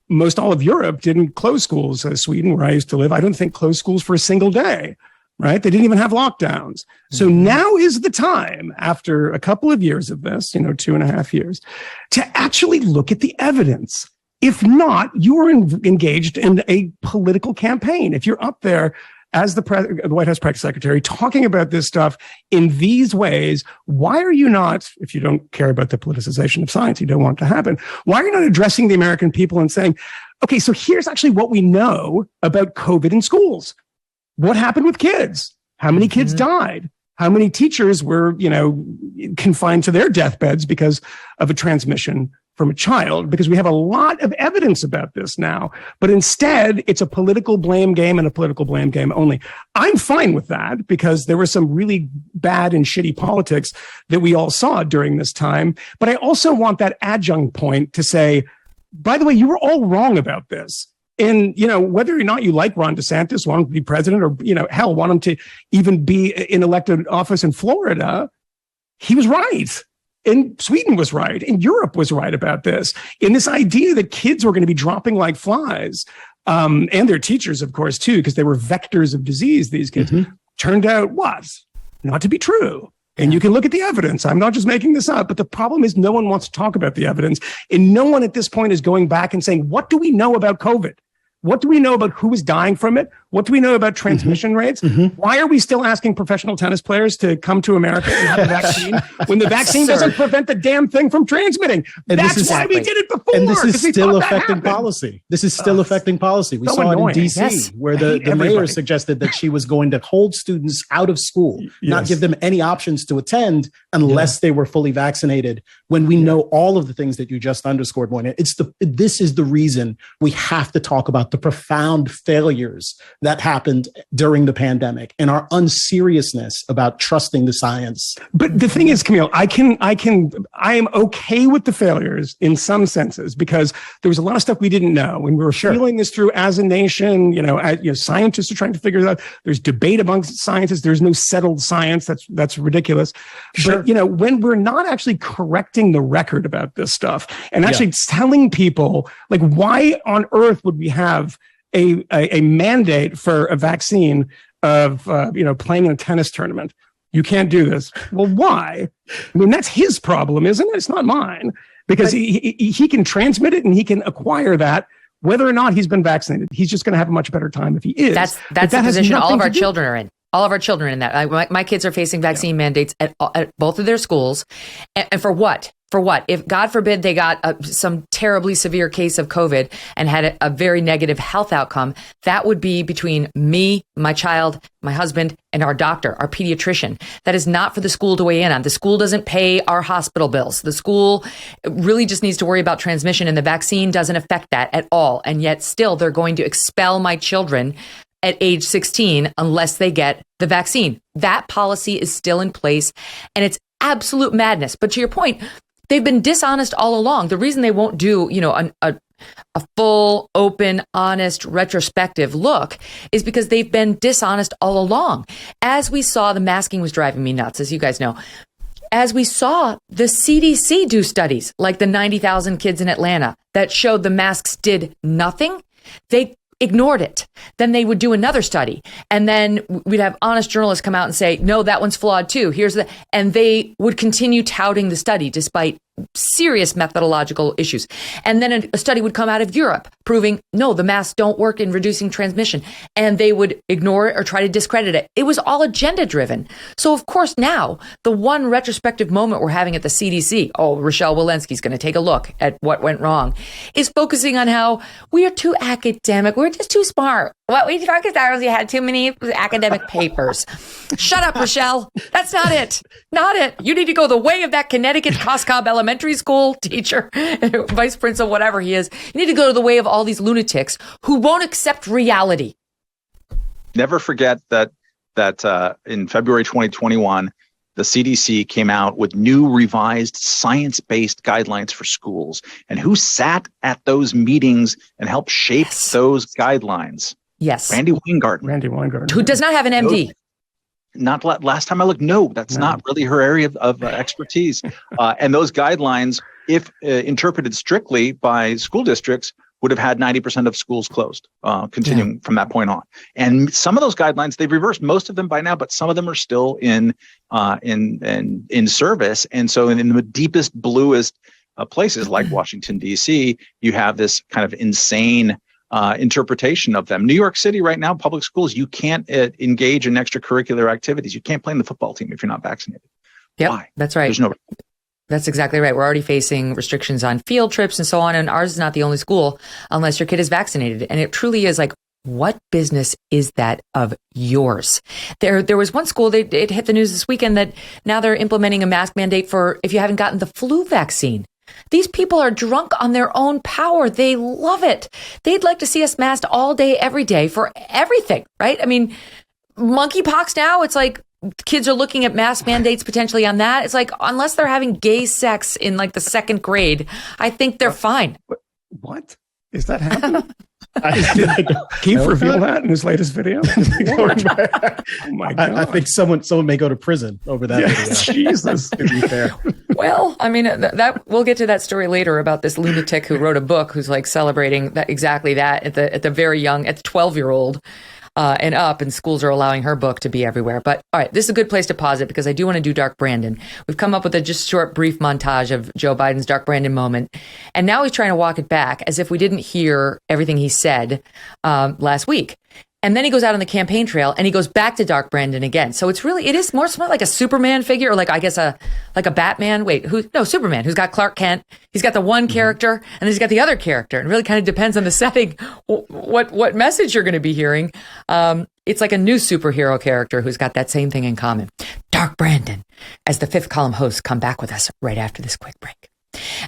most all of Europe didn't close schools. Sweden, where I used to live, I don't think closed schools for a single day, right? They didn't even have lockdowns. So now is the time, after a couple of years of this, 2.5 years, to actually look at the evidence. If not, you are engaged in a political campaign. If you're up there as the White House press secretary talking about this stuff in these ways, why are you not, if you don't care about the politicization of science, you don't want it to happen, why are you not addressing the American people and saying, okay, so here's actually what we know about COVID in schools. What happened with kids? How many kids died? How many teachers were, confined to their deathbeds because of a transmission from a child? Because we have a lot of evidence about this now, but instead it's a political blame game and a political blame game only. I'm fine with that because there was some really bad and shitty politics that we all saw during this time. But I also want that adjunct point to say, by the way, you were all wrong about this. And, whether or not you like Ron DeSantis, want him to be president, or, hell, want him to even be in elected office in Florida, he was right. And Sweden was right. And Europe was right about this. In this idea that kids were going to be dropping like flies, and their teachers, of course, too, because they were vectors of disease, these kids, turned out what? Not to be true. And you can look at the evidence. I'm not just making this up, but the problem is no one wants to talk about the evidence. And no one at this point is going back and saying, what do we know about COVID? What do we know about who is dying from it? What do we know about transmission rates? Why are we still asking professional tennis players to come to America and have a vaccine when the vaccine doesn't prevent the damn thing from transmitting? And that's why we did it before. And this is still affecting policy. This is still affecting policy. We saw it in D.C., where the mayor suggested that she was going to hold students out of school, not give them any options to attend unless they were fully vaccinated, when we know all of the things that you just underscored, Moynihan. This is the reason we have to talk about the profound failures that happened during the pandemic and our unseriousness about trusting the science. But the thing is, Kmele, I am okay with the failures in some senses because there was a lot of stuff we didn't know, and we were feeling this through as a nation. Scientists are trying to figure it out. There's debate amongst scientists. There's no settled science. That's ridiculous. But when we're not actually correcting the record about this stuff and actually telling people, like, why on earth would we have a mandate for a vaccine of playing in a tennis tournament. You can't do this. Well, why? I mean, that's his problem, isn't it? It's not mine, because he can transmit it and he can acquire that whether or not he's been vaccinated. He's just going to have a much better time if he is. That's the position all of our children are in. All of our children in that. My kids are facing vaccine mandates at both of their schools. And for what? For what? If, God forbid, they got some terribly severe case of COVID and had a very negative health outcome, that would be between me, my child, my husband, and our doctor, our pediatrician. That is not for the school to weigh in on. The school doesn't pay our hospital bills. The school really just needs to worry about transmission, and the vaccine doesn't affect that at all. And yet still, they're going to expel my children at age 16 unless they get the vaccine. That policy is still in place, and it's absolute madness. But to your point, they've been dishonest all along. The reason they won't do, a full, open, honest, retrospective look is because they've been dishonest all along. As we saw, the masking was driving me nuts, as you guys know. As we saw the CDC do studies, like the 90,000 kids in Atlanta, that showed the masks did nothing, they ignored it. Then they would do another study, and then we'd have honest journalists come out and say, no, that one's flawed too. And they would continue touting the study despite serious methodological issues. And then a study would come out of Europe proving, no, the masks don't work in reducing transmission. And they would ignore it or try to discredit it. It was all agenda driven. So of course now, the one retrospective moment we're having at the CDC, Rochelle Walensky's going to take a look at what went wrong, is focusing on how we are too academic. We're just too smart. What we focused on was you had too many academic papers. Shut up, Rochelle. That's not it. Not it. You need to go the way of that Connecticut Coscob Elementary School teacher, vice principal, whatever he is. You need to go to the way of all these lunatics who won't accept reality. Never forget that in February 2021, the CDC came out with new revised science-based guidelines for schools. And who sat at those meetings and helped shape those guidelines? Yes. Randy Weingarten. Who does not have an MD. Not last time I looked. No, that's not really her area of expertise. And those guidelines, if interpreted strictly by school districts, would have had 90% of schools closed, continuing from that point on. And some of those guidelines, they've reversed most of them by now, but some of them are still in service. And so in the deepest, bluest places like Washington, D.C., you have this kind of insane interpretation of them. New York City right now, public schools, you can't engage in extracurricular activities. You can't play in the football team if you're not vaccinated. Yep, why? That's right. That's exactly right. We're already facing restrictions on field trips and so on. And ours is not the only school unless your kid is vaccinated. And it truly is like, what business is that of yours? There was one school, it hit the news this weekend that now they're implementing a mask mandate for if you haven't gotten the flu vaccine. These people are drunk on their own power. They love it. They'd like to see us masked all day, every day for everything, right? I mean, monkeypox now, it's like kids are looking at mask mandates potentially on that. It's like, unless they're having gay sex in like the second grade, I think they're fine. What? Is that happening? Did Keith reveal that in his latest video? Oh my God. I think someone may go to prison over that video. Jesus. To be fair. Well, I mean, that we'll get to that story later about this lunatic who wrote a book who's like celebrating exactly that at the very young, at the 12-year-old and up, and schools are allowing her book to be everywhere. But all right, this is a good place to pause it because I do want to do Dark Brandon. We've come up with a just short, brief montage of Joe Biden's Dark Brandon moment. And now he's trying to walk it back as if we didn't hear everything he said last week. And then he goes out on the campaign trail and he goes back to Dark Brandon again. So it is more like a Superman figure, or like, I guess, like a Batman. Superman, who's got Clark Kent. He's got the one character and then he's got the other character. And it really kind of depends on the setting, what message you're going to be hearing. It's like a new superhero character who's got that same thing in common. Dark Brandon, as the Fifth Column hosts come back with us right after this quick break.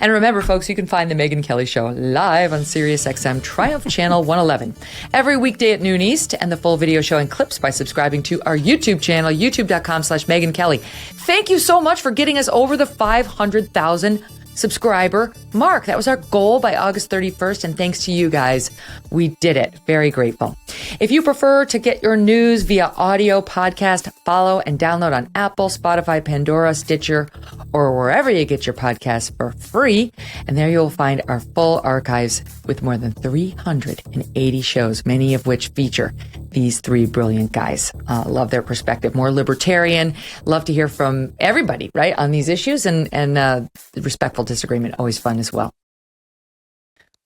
And remember, folks, you can find The Megyn Kelly Show live on SiriusXM Triumph Channel 111 every weekday at noon East, and the full video show and clips by subscribing to our YouTube channel, youtube.com/Megyn Kelly. Thank you so much for getting us over the 500,000 subscriber mark. That was our goal by August 31st. And thanks to you guys, we did it. Very grateful. If you prefer to get your news via audio podcast, follow and download on Apple, Spotify, Pandora, Stitcher, or wherever you get your podcasts for free. And there you'll find our full archives with more than 380 shows, many of which feature these three brilliant guys. Love their perspective. More libertarian. Love to hear from everybody, right, on these issues, and respectful disagreement. Always fun as well.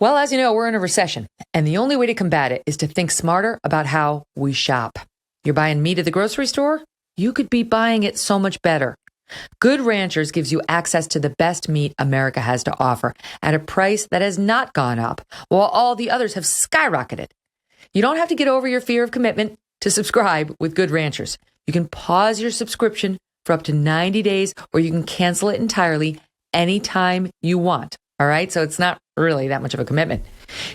Well, as you know, we're in a recession, and the only way to combat it is to think smarter about how we shop. You're buying meat at the grocery store? You could be buying it so much better. Good Ranchers gives you access to the best meat America has to offer at a price that has not gone up, while all the others have skyrocketed. You don't have to get over your fear of commitment to subscribe with Good Ranchers. You can pause your subscription for up to 90 days, or you can cancel it entirely anytime you want. All right, so it's not really that much of a commitment.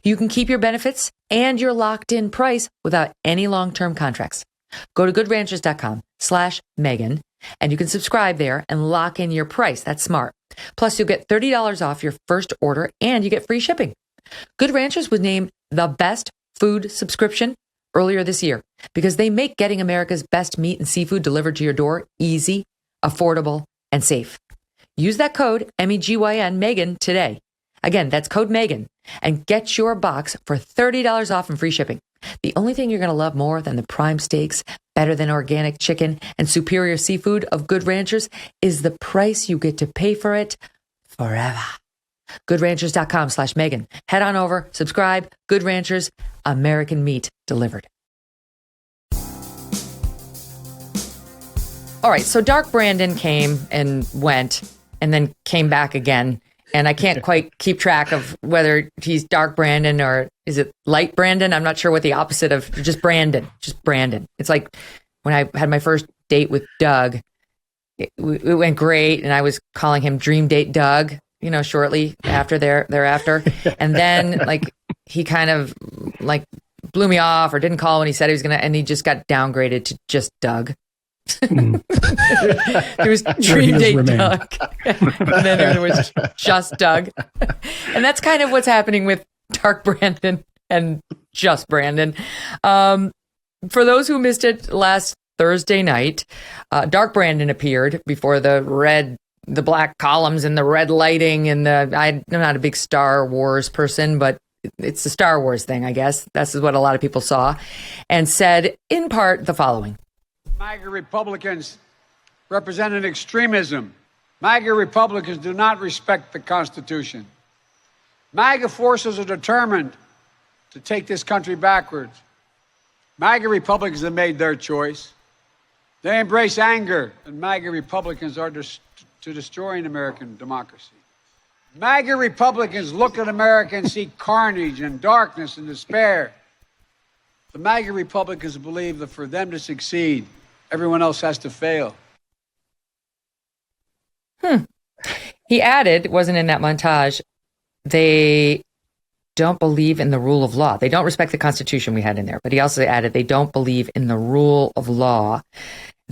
You can keep your benefits and your locked-in price without any long-term contracts. Go to goodranchers.com/Megyn, and you can subscribe there and lock in your price. That's smart. Plus, you'll get $30 off your first order, and you get free shipping. Good Ranchers was named the best food subscription earlier this year because they make getting America's best meat and seafood delivered to your door easy, affordable, and safe. Use that code, MEGYN, Megyn, today. Again, that's code Megyn, and get your box for $30 off and free shipping. The only thing you're going to love more than the prime steaks, better than organic chicken, and superior seafood of Good Ranchers is the price you get to pay for it forever. GoodRanchers.com/Megyn. Head on over, subscribe. Good Ranchers, American meat delivered. All right, so Dark Brandon came and went and then came back again. And I can't quite keep track of whether he's Dark Brandon or is it Light Brandon? I'm not sure what the opposite of just Brandon. Just Brandon. It's like when I had my first date with Doug, it went great. And I was calling him Dream Date Doug, shortly thereafter. And then he kind of blew me off or didn't call when he said he was going to, and he just got downgraded to just Doug. There was Dream Date Doug, and then there was just Doug, and that's kind of what's happening with Dark Brandon and just Brandon. For those who missed it last Thursday night, Dark Brandon appeared before the black columns and the red lighting, and I'm not a big Star Wars person, but it's the Star Wars thing, I guess. That's what a lot of people saw, and said in part the following. MAGA Republicans represent an extremism. MAGA Republicans do not respect the Constitution. MAGA forces are determined to take this country backwards. MAGA Republicans have made their choice. They embrace anger, and MAGA Republicans are to destroying American democracy. MAGA Republicans look at America and see carnage and darkness and despair. The MAGA Republicans believe that for them to succeed, everyone else has to fail. He added, wasn't in that montage, they don't believe in the rule of law. They don't respect the Constitution we had in there. But he also added they don't believe in the rule of law.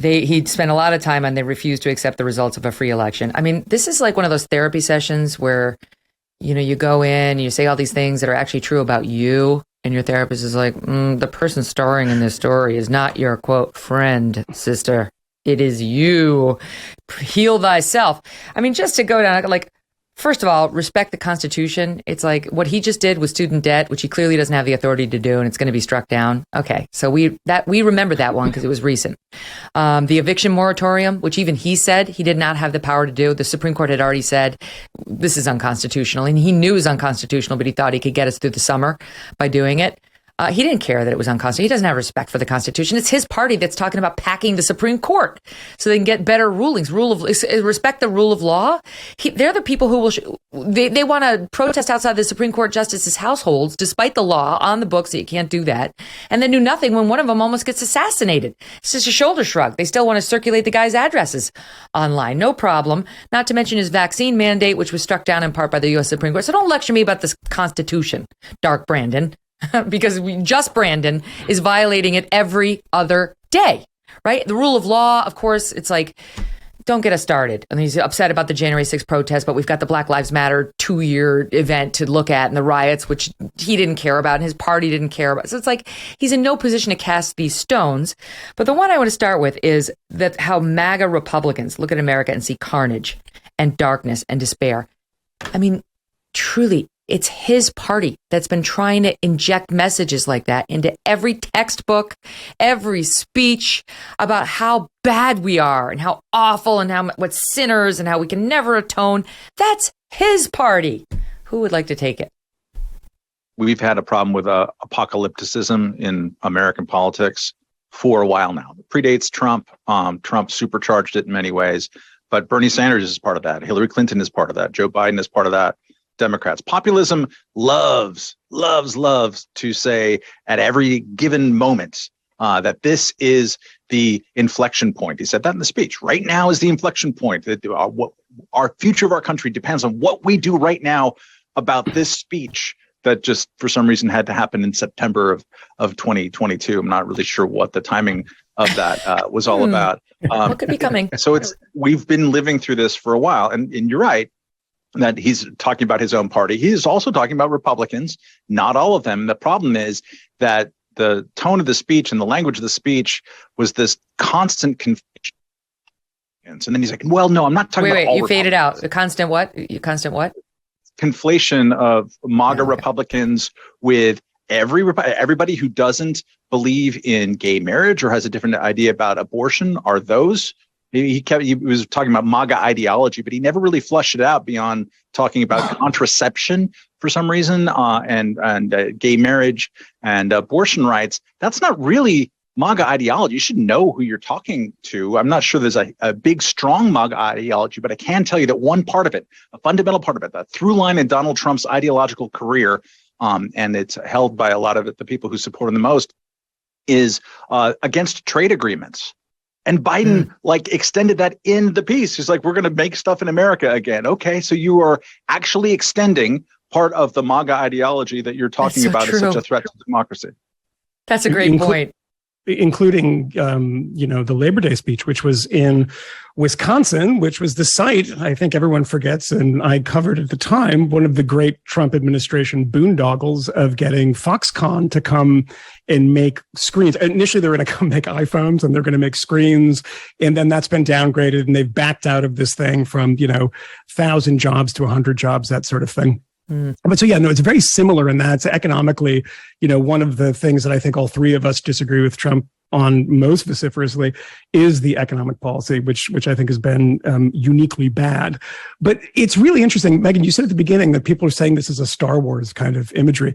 He'd spent a lot of time on they refuse to accept the results of a free election. I mean, this is like one of those therapy sessions where, you go in and you say all these things that are actually true about you. And your therapist is like, the person starring in this story is not your, quote, friend, sister. It is you. Heal thyself. I mean, just to go down, first of all, respect the Constitution. It's like what he just did with student debt, which he clearly doesn't have the authority to do, and it's going to be struck down. Okay, so we remember that one because it was recent. The eviction moratorium, which even he said he did not have the power to do. The Supreme Court had already said this is unconstitutional, and he knew it was unconstitutional, but he thought he could get us through the summer by doing it. He didn't care that it was unconstitutional. He doesn't have respect for the Constitution. It's his party that's talking about packing the Supreme Court so they can get better rulings. Respect the rule of law. They're the people who will. They want to protest outside the Supreme Court justices' households, despite the law on the books that you can't do that, and then do nothing when one of them almost gets assassinated. It's just a shoulder shrug. They still want to circulate the guy's addresses online. No problem. Not to mention his vaccine mandate, which was struck down in part by the U.S. Supreme Court. So don't lecture me about this Constitution, Dark Brandon. Because just Brandon is violating it every other day, right? The rule of law, of course, it's like don't get us started. I mean, he's upset about the January 6th protest, but we've got the Black Lives Matter 2-year event to look at and the riots, which he didn't care about and his party didn't care about. So it's like he's in no position to cast these stones. But the one I want to start with is that how MAGA Republicans look at America and see carnage and darkness and despair. I mean, truly, it's his party that's been trying to inject messages like that into every textbook, every speech about how bad we are and how awful and how what sinners and how we can never atone. That's his party. Who would like to take it? We've had a problem with apocalypticism in American politics for a while now. It predates Trump. Trump supercharged it in many ways, but Bernie Sanders is part of that. Hillary Clinton is part of that. Joe Biden is part of that. Democrats. Populism loves to say at every given moment that this is the inflection point. He said that in the speech. Right now is the inflection point. That our future of our country depends on what we do right now about this speech that just for some reason had to happen in September of 2022. I'm not really sure what the timing of that was all about. What could be coming? So we've been living through this for a while, and you're right that he's talking about his own party. He is also talking about Republicans, not all of them. The problem is that the tone of the speech and the language of the speech was this constant confusion. And then he's like, well, no, I'm not talking about all you faded out. The constant what? Constant what? Conflation of MAGA Republicans with everybody who doesn't believe in gay marriage or has a different idea about abortion are those. He was talking about MAGA ideology, but he never really flushed it out beyond talking about contraception for some reason and gay marriage and abortion rights. That's not really MAGA ideology. You should know who you're talking to. I'm not sure there's a big, strong MAGA ideology, but I can tell you that one part of it, a fundamental part of it, the through line in Donald Trump's ideological career, and it's held by a lot of the people who support him the most, is against trade agreements. And Biden extended that in the piece. He's like, we're going to make stuff in America again. Okay, so you are actually extending part of the MAGA ideology that you're talking about as such a threat to democracy. That's a great point. Including, the Labor Day speech, which was in Wisconsin, which was the site, I think everyone forgets, and I covered at the time, one of the great Trump administration boondoggles of getting Foxconn to come and make screens. Initially, they were going to come make iPhones and they're going to make screens. And then that's been downgraded and they've backed out of this thing from, 1,000 jobs to 100 jobs, that sort of thing. But so, it's very similar in that. It's economically, one of the things that I think all three of us disagree with Trump on most vociferously is the economic policy, which I think has been uniquely bad. But it's really interesting, Megyn, you said at the beginning that people are saying this is a Star Wars kind of imagery.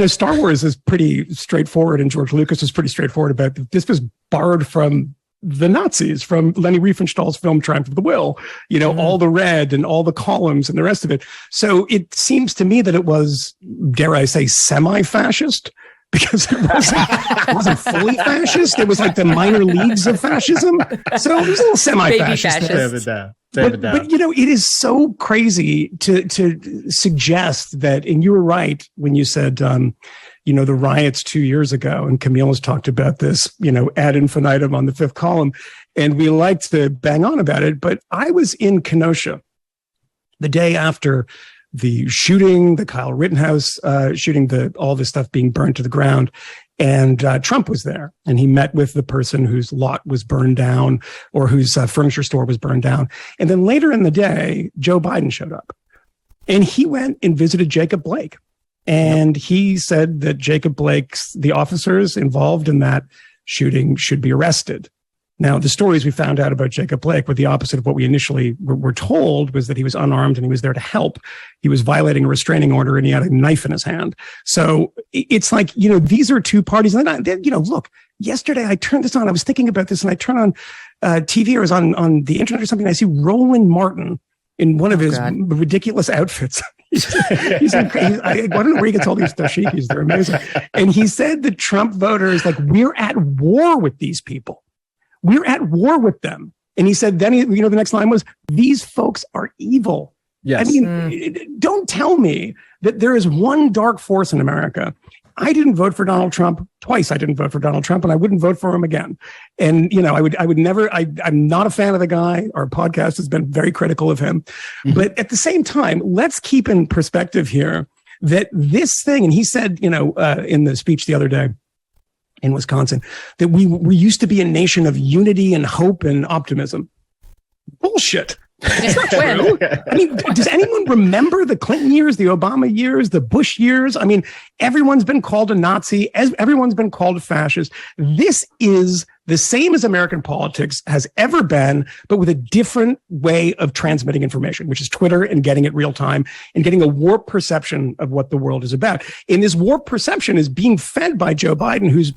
Star Wars is pretty straightforward, and George Lucas was pretty straightforward about it. This was borrowed from the Nazis, from Leni Riefenstahl's film Triumph of the Will, all the red and all the columns and the rest of it. So it seems to me that it was, dare I say, semi-fascist, because it wasn't fully fascist. It was like the minor leagues of fascism. So it was a little semi-fascist. But it is so crazy to suggest that, and you were right when you said, the riots 2 years ago, and Kmele has talked about this, ad infinitum on the fifth column, and we like to bang on about it. But I was in Kenosha the day after the shooting, the Kyle Rittenhouse shooting, all this stuff being burned to the ground. And Trump was there, and he met with the person whose lot was burned down or whose furniture store was burned down. And then later in the day, Joe Biden showed up, and he went and visited Jacob Blake. And he said that Jacob Blake's, the officers involved in that shooting, should be arrested. Now, the stories we found out about Jacob Blake were the opposite of what we initially were told, was that he was unarmed and he was there to help. He was violating a restraining order and he had a knife in his hand. So it's like, these are two parties. And then, look, yesterday I turned this on. I was thinking about this and I turned on TV or was on the internet or something. And I see Roland Martin in one of his ridiculous outfits. I don't know where he gets all these dashikis. They're amazing. And he said that Trump voters, we're at war with these people. We're at war with them. And he said, then, the next line was, these folks are evil. Yes. I mean, don't tell me that there is one dark force in America I didn't vote for Donald Trump twice. I didn't vote for Donald Trump, and I wouldn't vote for him again. And, I would never, I'm not a fan of the guy. Our podcast has been very critical of him. Mm-hmm. But at the same time, let's keep in perspective here that this thing, and he said, in the speech the other day in Wisconsin, that we used to be a nation of unity and hope and optimism. Bullshit. It's not true. I mean, does anyone remember the Clinton years, the Obama years, the Bush years? I mean, everyone's been called a Nazi, everyone's been called a fascist. This is the same as American politics has ever been, but with a different way of transmitting information, which is Twitter and getting it real time and getting a warped perception of what the world is about. And this warped perception is being fed by Joe Biden, who's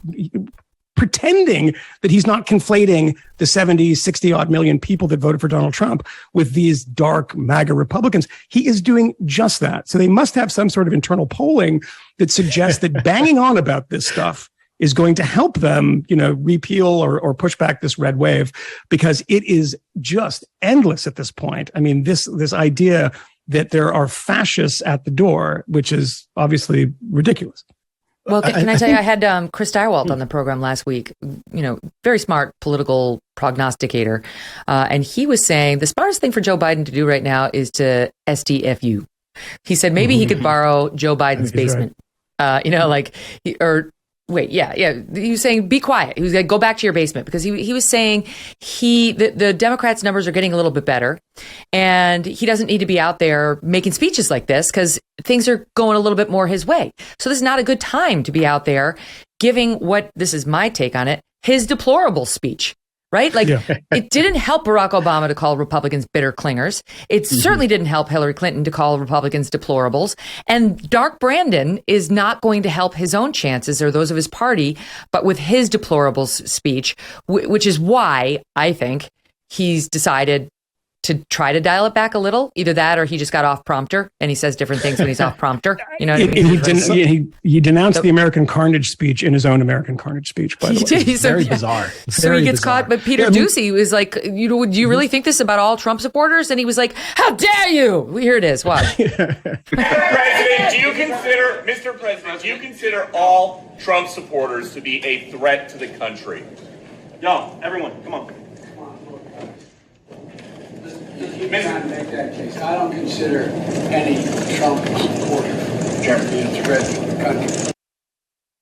pretending that he's not conflating the 70, 60 odd million people that voted for Donald Trump with these dark MAGA Republicans. He is doing just that. So they must have some sort of internal polling that suggests that banging on about this stuff is going to help them, repeal or push back this red wave, because it is just endless at this point. I mean, this idea that there are fascists at the door, which is obviously ridiculous. Well, can I tell you, I had Chris Direwalt on the program last week, very smart political prognosticator. And he was saying the smartest thing for Joe Biden to do right now is to SDFU. He said maybe he could borrow Joe Biden's basement. Right. He was saying, be quiet. He was like, go back to your basement, because he was saying the Democrats' numbers are getting a little bit better, and he doesn't need to be out there making speeches like this because things are going a little bit more his way. So this is not a good time to be out there giving this is my take on it, his deplorable speech. Right? It didn't help Barack Obama to call Republicans bitter clingers. It certainly didn't help Hillary Clinton to call Republicans deplorables. And Dark Brandon is not going to help his own chances or those of his party, but with his deplorables speech, which is why I think he's decided to try to dial it back a little. Either that or he just got off prompter and he says different things when he's off prompter. You know what I mean? He denounced the American Carnage speech in his own American Carnage speech, by the way. It's very bizarre. So he gets caught, but Peter Doocy was like, do you really think this about all Trump supporters? And he was like, how dare you? Here it is. Watch. Mr. President, do you consider all Trump supporters to be a threat to the country? Yo, everyone, come on. You cannot make that case. I don't consider any Trump supporter to be a threat to the country.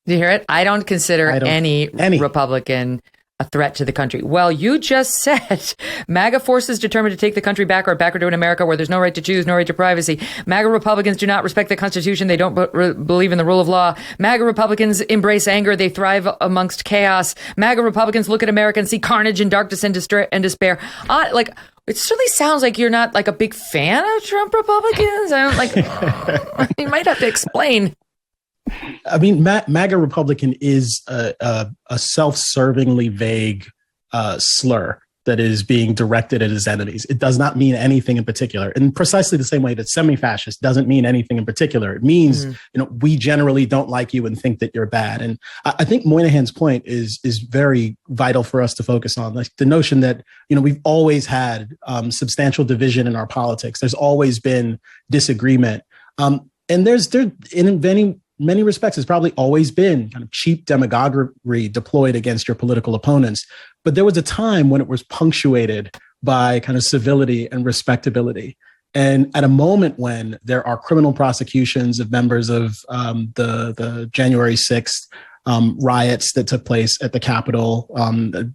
Do you hear it? I don't consider any Republican a threat to the country. Well, you just said MAGA forces determined to take the country backward to an America where there's no right to choose, no right to privacy. MAGA Republicans do not respect the Constitution. They don't believe in the rule of law. MAGA Republicans embrace anger. They thrive amongst chaos. MAGA Republicans look at America and see carnage and darkness and despair. It certainly sounds like you're not like a big fan of Trump Republicans. You might have to explain. I mean, MAGA Republican is a self-servingly vague slur that is being directed at his enemies. It does not mean anything in particular. In precisely the same way that semi-fascist doesn't mean anything in particular. It means, we generally don't like you and think that you're bad. And I think Moynihan's point is very vital for us to focus on. Like the notion that, we've always had substantial division in our politics. There's always been disagreement. And there's in many respects, it's probably always been kind of cheap demagoguery deployed against your political opponents. But there was a time when it was punctuated by kind of civility and respectability. And at a moment when there are criminal prosecutions of members of the January 6th riots that took place at the Capitol,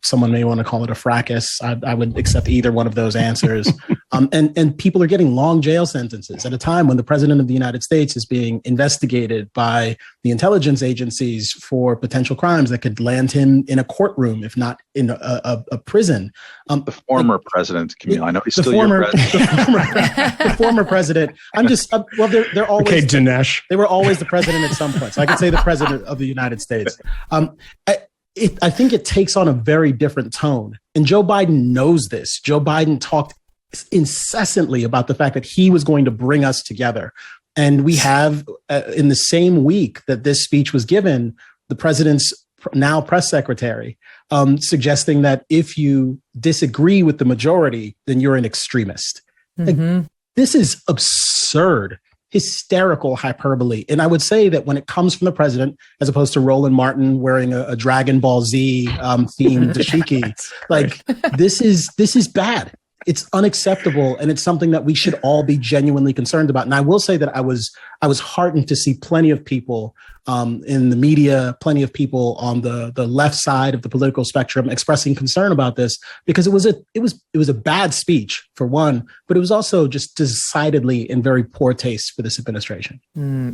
someone may want to call it a fracas. I would accept either one of those answers. And people are getting long jail sentences at a time when the president of the United States is being investigated by the intelligence agencies for potential crimes that could land him in a courtroom, if not in a prison. The former president, Kmele. I know he's still your president. The former president. They're always okay, Dinesh. They were always the president at some point. So I could say the president of the United States. I think it takes on a very different tone. And Joe Biden knows this. Joe Biden talked incessantly about the fact that he was going to bring us together. And we have, in the same week that this speech was given, the president's now press secretary suggesting that if you disagree with the majority, then you're an extremist. Like, this is absurd. hysterical hyperbole. And I would say that when it comes from the president, as opposed to Roland Martin wearing a Dragon Ball Z themed dashiki, like this is bad. It's unacceptable, and it's something that we should all be genuinely concerned about. And I will say that I was heartened to see plenty of people in the media, plenty of people on the left side of the political spectrum expressing concern about this, because it was a bad speech for one, but it was also just decidedly in very poor taste for this administration.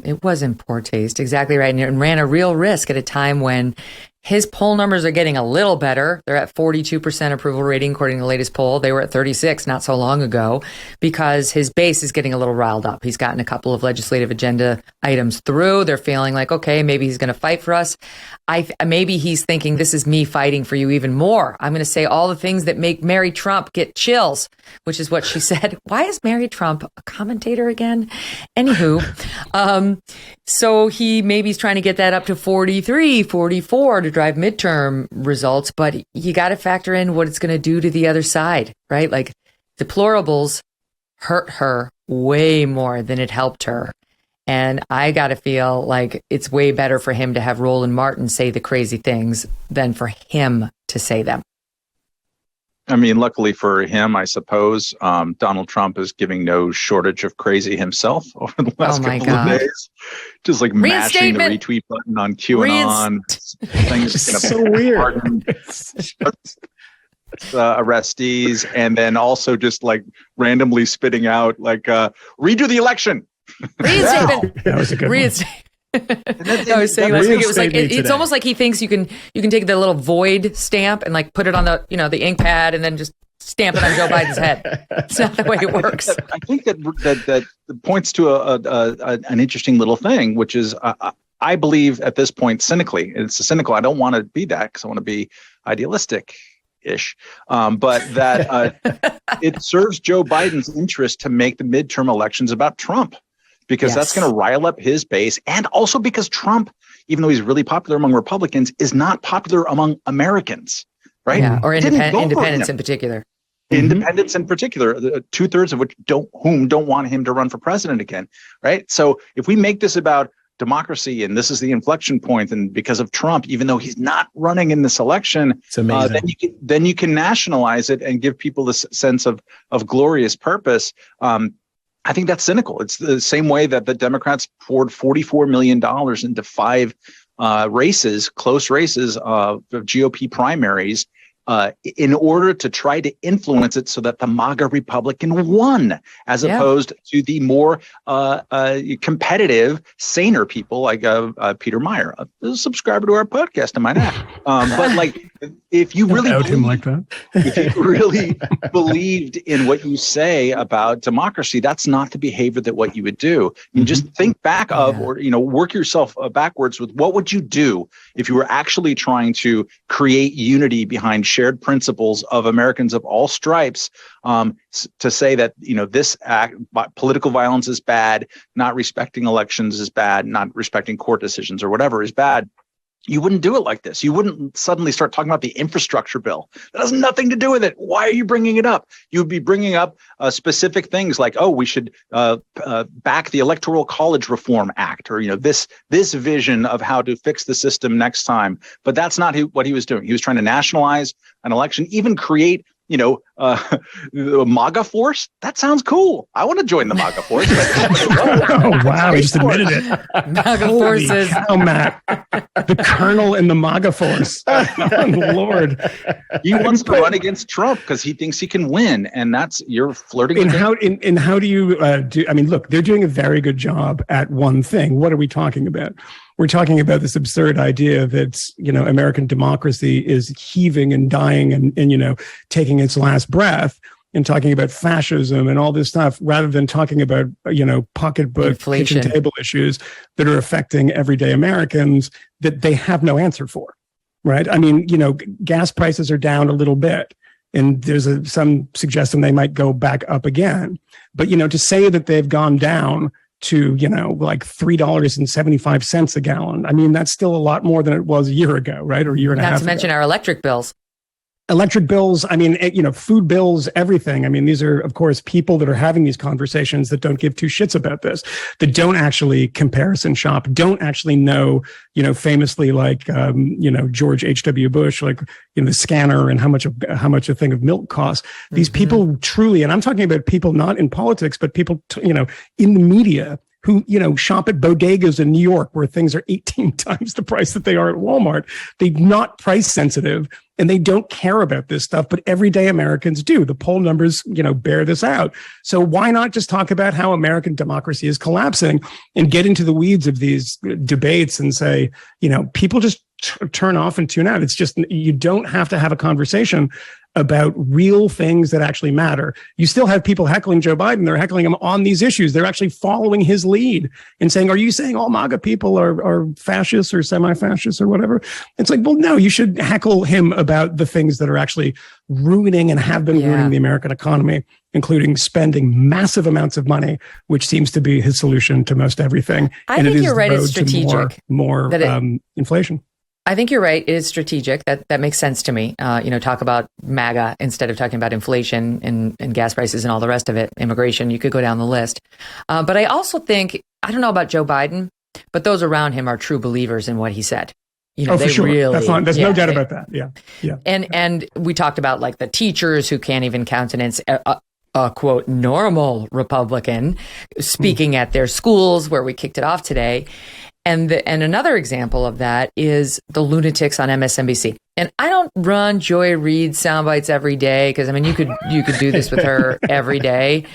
It was in poor taste, exactly right, and ran a real risk at a time when his poll numbers are getting a little better. They're at 42% approval rating, according to the latest poll. They were at 36 not so long ago, because his base is getting a little riled up. He's gotten a couple of legislative agenda items through. They're feeling like, okay, maybe he's going to fight for us. Maybe he's thinking, this is me fighting for you even more. I'm going to say all the things that make Mary Trump get chills, which is what she said. Why is Mary Trump a commentator again? Anywho, so he's trying to get that up to 43, 44 to drive midterm results, but you got to factor in what it's going to do to the other side, right? Like, deplorables hurt her way more than it helped her. And I got to feel like it's way better for him to have Roland Martin say the crazy things than for him to say them. I mean, luckily for him, I suppose, Donald Trump is giving no shortage of crazy himself over the last couple of days. Just like mashing the retweet button on QAnon. Things so weird. Arrestees, and then also just like randomly spitting out like redo the election. Reinstatement. That was a good one. I was saying last week, it was like it's almost like he thinks you can take the little void stamp and like put it on the the ink pad and then just stamp it on Joe Biden's head. It's not the way it works. I think that points to an interesting little thing, which is I believe at this point cynically, it's cynical. I don't want to be that because I want to be idealistic-ish, but that it serves Joe Biden's interest to make the midterm elections about Trump. Because that's going to rile up his base. And also because Trump, even though he's really popular among Republicans, is not popular among Americans, right? Yeah, or independents in particular. Independents in particular, 2/3 of which don't want him to run for president again, right? So if we make this about democracy and this is the inflection point, and because of Trump, even though he's not running in this election, then you can nationalize it and give people this sense of glorious purpose. I think that's cynical. It's the same way that the Democrats poured $44 million into 5 close races of GOP primaries in order to try to influence it so that the MAGA Republican won, as opposed to the more competitive, saner people like Peter Meyer, a subscriber to our podcast, I might add. But like, if you really if you really believed in what you say about democracy, that's not the behavior that what you would do. You just think back of, or work yourself backwards with what would you do if you were actually trying to create unity behind shared principles of Americans of all stripes, to say that this act, political violence is bad, not respecting elections is bad, not respecting court decisions or whatever is bad. You wouldn't do it like this. You wouldn't suddenly start talking about the infrastructure bill. That has nothing to do with it. Why are you bringing it up? You would be bringing up specific things like, oh, we should back the Electoral College Reform Act, or this vision of how to fix the system next time. But that's not what he was doing. He was trying to nationalize an election, even create the MAGA force. That sounds cool. I want to join the MAGA force. Oh, wow. He just admitted it. MAGA forces. Oh, Matt. The colonel in the MAGA force. Oh, Lord. He wants to run against Trump because he thinks he can win. And you're flirting with him. And how do you do? I mean, look, they're doing a very good job at one thing. What are we talking about? We're talking about this absurd idea that, American democracy is heaving and dying and taking its last breath, and talking about fascism and all this stuff, rather than talking about, pocketbook, inflation, kitchen table issues that are affecting everyday Americans that they have no answer for, right? I mean, gas prices are down a little bit, and there's some suggestion they might go back up again. But, to say that they've gone down to, like $3.75 a gallon. I mean, that's still a lot more than it was a year ago, right? Or a year and a half ago. Not to mention our electric bills. electric bills, I mean, food bills, everything. I mean, these are, of course, people that are having these conversations that don't give two shits about this, that don't actually comparison shop, don't actually know, famously like, George H.W. Bush, like, the scanner and how much a thing of milk costs. These people truly, and I'm talking about people not in politics, but people, in the media, who, shop at bodegas in New York where things are 18 times the price that they are at Walmart. They're not price sensitive and they don't care about this stuff, but everyday Americans do. The poll numbers, bear this out. So why not just talk about how American democracy is collapsing and get into the weeds of these debates and say, people just turn off and tune out. It's just, you don't have to have a conversation about real things that actually matter. You still have people heckling Joe Biden. They're heckling him on these issues. They're actually following his lead and saying, are you saying all MAGA people are fascists or semi-fascists or whatever? It's like, well, no, you should heckle him about the things that are actually ruining and have been ruining the American economy, including spending massive amounts of money, which seems to be his solution to most everything. I think you're right. It's strategic. More inflation. I think you're right. It is strategic. That makes sense to me. Talk about MAGA instead of talking about inflation and gas prices and all the rest of it. Immigration, you could go down the list. But I also think, I don't know about Joe Biden, but those around him are true believers in what he said. They for sure. Really, there's no doubt about that. Yeah. And we talked about like the teachers who can't even countenance a quote normal Republican speaking at their schools, where we kicked it off today. And another example of that is the lunatics on MSNBC. And I don't run Joy Reid sound bites every day because, I mean, you could do this with her every day.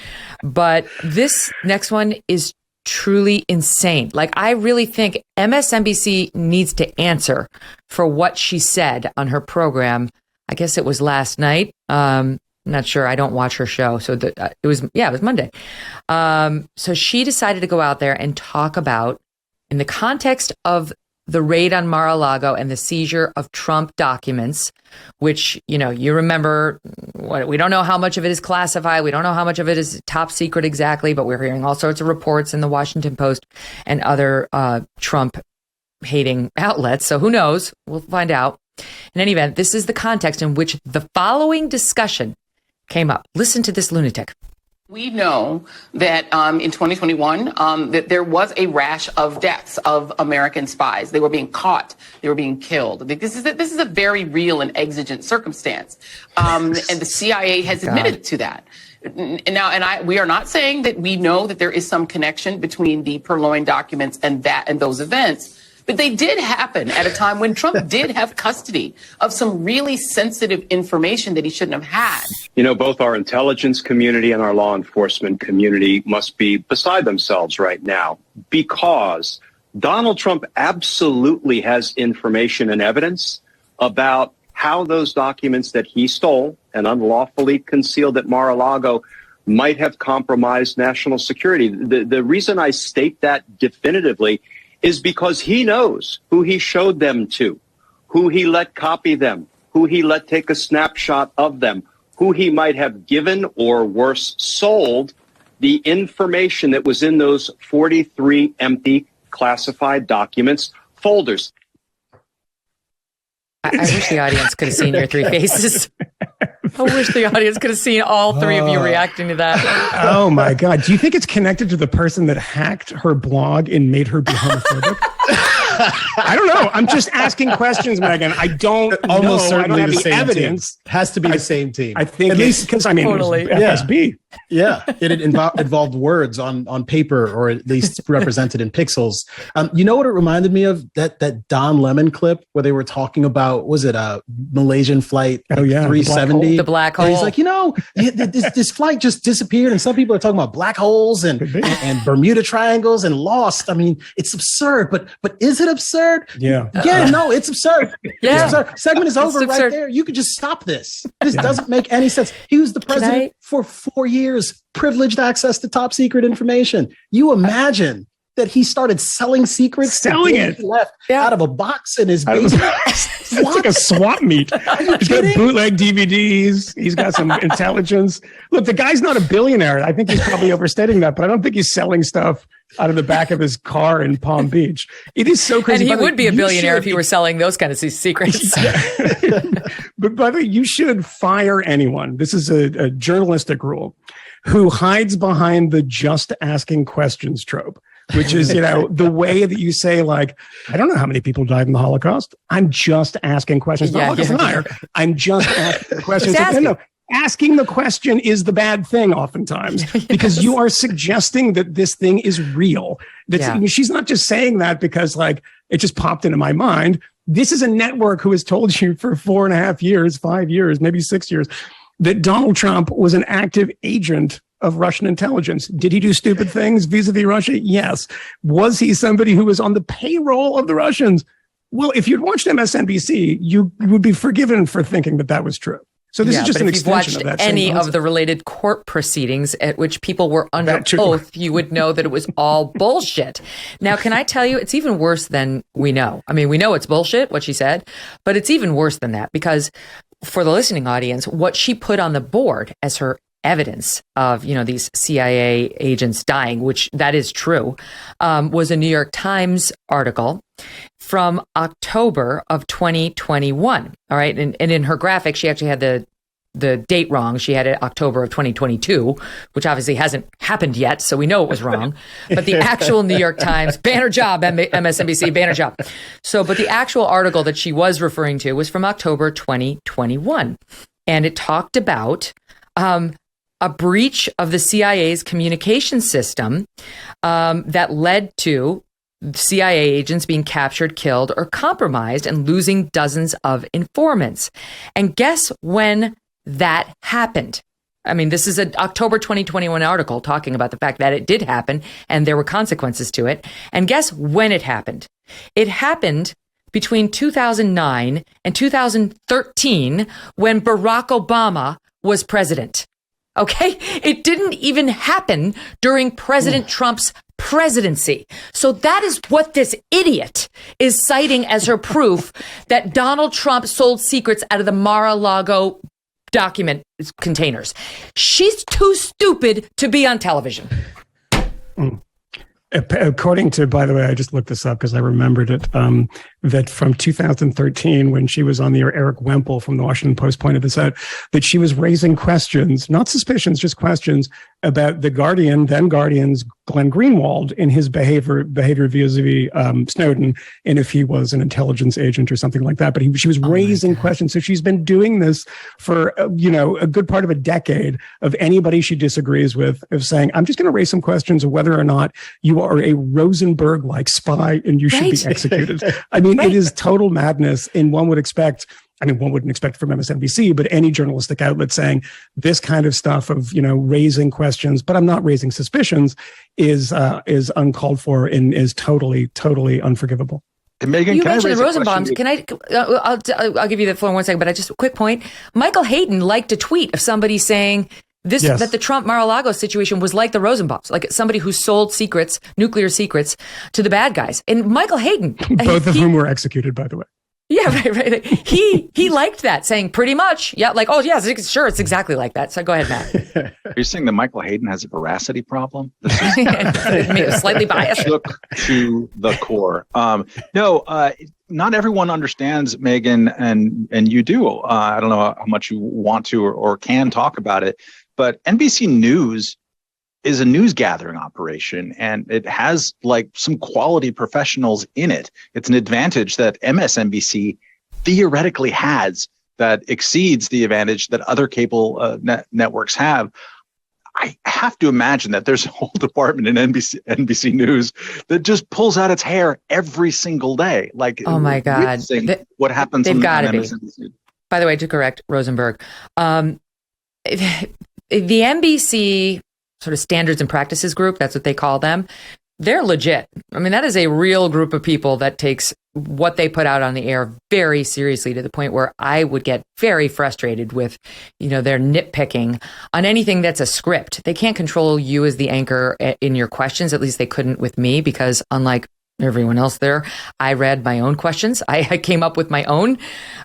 But this next one is truly insane. Like, I really think MSNBC needs to answer for what she said on her program. I guess it was last night. I'm not sure. I don't watch her show. So it was Monday. So she decided to go out there and talk about, in the context of the raid on Mar-a-Lago and the seizure of Trump documents, which, you remember, we don't know how much of it is classified. We don't know how much of it is top secret exactly, but we're hearing all sorts of reports in the Washington Post and other Trump-hating outlets. So who knows? We'll find out. In any event, this is the context in which the following discussion came up. Listen to this lunatic. We know that in 2021, that there was a rash of deaths of American spies. They were being caught. They were being killed. This is a very real and exigent circumstance. And the CIA has admitted to that. We are not saying that we know that there is some connection between the Purloined documents and those events. But they did happen at a time when Trump did have custody of some really sensitive information that he shouldn't have had. Both our intelligence community and our law enforcement community must be beside themselves right now, because Donald Trump absolutely has information and evidence about how those documents that he stole and unlawfully concealed at Mar-a-Lago might have compromised national security. The reason I state that definitively is because he knows who he showed them to, who he let copy them, who he let take a snapshot of them, who he might have given or worse sold the information that was in those 43 empty classified documents folders. I wish the audience could have seen your three faces. I wish the audience could have seen all three of you reacting to that. Oh my God. Do you think it's connected to the person that hacked her blog and made her be homophobic? I don't know. I'm just asking questions, Megyn. I don't almost know. certainly I don't have the evidence. Team. Has to be the same team. I think at least because totally. It was FSB. Yeah, it involved words on paper, or at least represented in pixels. You know what it reminded me of? That Don Lemon clip where they were talking about, was it a Malaysian flight 370? The black hole. He's like, this flight just disappeared, and some people are talking about black holes and Bermuda triangles and lost. I mean, it's absurd, but is it absurd? Yeah. No, it's absurd. Yeah. It's absurd. Segment is over right there. You could just stop this. This doesn't make any sense. He was the president for 4 years, privileged access to top secret information. You imagine that he started selling secrets, left out of a box in his basement. It's like a swap meet. He's got bootleg DVDs. He's got some intelligence. Look, the guy's not a billionaire. I think he's probably overstating that, but I don't think he's selling stuff out of the back of his car in Palm Beach. It is so crazy. And he would be a billionaire if he were selling those kind of secrets. But by the way, you should fire anyone. This is a journalistic rule who hides behind the just asking questions trope, which is, the way that you say, like, I don't know how many people died in the Holocaust. I'm just asking questions. The Holocaust and I'm just asking questions. No, asking the question is the bad thing oftentimes because you are suggesting that this thing is real. She's not just saying that because, like, it just popped into my mind. This is a network who has told you for 4.5 years, 5 years, maybe 6 years, that Donald Trump was an active agent of Russian intelligence. Did he do stupid things vis-a-vis Russia? Yes. Was he somebody who was on the payroll of the Russians? Well, if you'd watched MSNBC, you would be forgiven for thinking that that was true. So this is just an extension of that. If you've watched any of the related court proceedings at which people were under oath, you would know that it was all bullshit. Now, can I tell you, it's even worse than we know. I mean, we know it's bullshit, what she said, but it's even worse than that because for the listening audience, what she put on the board as her evidence of, these CIA agents dying, which that is true, was a New York Times article from October of 2021. All right. And in her graphic, she actually had the date wrong. She had it October of 2022, which obviously hasn't happened yet. So we know it was wrong. But the actual New York Times, banner job, MSNBC, banner job. But the actual article that she was referring to was from October 2021. And it talked about a breach of the CIA's communication system that led to CIA agents being captured, killed, or compromised and losing dozens of informants. And guess when that happened? I mean, this is an October 2021 article talking about the fact that it did happen and there were consequences to it. And guess when it happened? It happened between 2009 and 2013 when Barack Obama was president. Okay? It didn't even happen during President Trump's presidency. So that is what this idiot is citing as her proof that Donald Trump sold secrets out of the Mar-a-Lago document containers. She's too stupid to be on television. According to, by the way, I just looked this up because I remembered it, that from 2013, when she was on the air, Eric Wemple from the Washington Post pointed this out, that she was raising questions, not suspicions, just questions about the then Guardian's Glenn Greenwald in his behavior vis-a-vis Snowden, and if he was an intelligence agent or something like that. But she was raising questions. So she's been doing this for, a good part of a decade of anybody she disagrees with, of saying, I'm just going to raise some questions of whether or not you are a Rosenberg-like spy and you should be executed. I mean, it is total madness. And one wouldn't expect from MSNBC, but any journalistic outlet saying this kind of stuff of, raising questions, but I'm not raising suspicions is uncalled for and is totally, totally unforgivable. And Megyn, you mentioned the Rosenbaums. Can I? I'll give you the floor in 1 second, but I just a quick point. Michael Hayden liked a tweet of somebody saying that the Trump Mar-a-Lago situation was like the Rosenbaums, like somebody who sold secrets, nuclear secrets, to the bad guys. And Michael Hayden, both of whom were executed, by the way. Yeah, right. He liked that, saying pretty much, sure, it's exactly like that. So go ahead, Matt. Are you saying that Michael Hayden has a veracity problem? Slightly biased. Shook to the core. Not everyone understands, Megyn, and you do. I don't know how much you want to or can talk about it, but NBC News is a news gathering operation, and it has some quality professionals in it. It's an advantage that MSNBC theoretically has that exceeds the advantage that other cable networks have. I have to imagine that there's a whole department in NBC News that just pulls out its hair every single day. Oh my God. What happens they've on got to MSNBC. be. By the way, to correct Rosenberg, the NBC sort of standards and practices group, that's what they call them, they're legit. I mean, that is a real group of people that takes what they put out on the air very seriously, to the point where I would get very frustrated with, their nitpicking on anything that's a script. They can't control you as the anchor in your questions. At least they couldn't with me, because unlike everyone else there, I read my own questions. I came up with my own.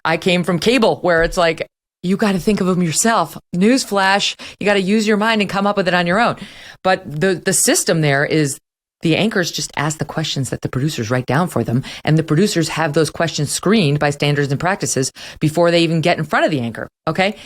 I came from cable, where it's like, you got to think of them yourself. Newsflash, you got to use your mind and come up with it on your own. But the system there is the anchors just ask the questions that the producers write down for them. And the producers have those questions screened by standards and practices before they even get in front of the anchor. Okay.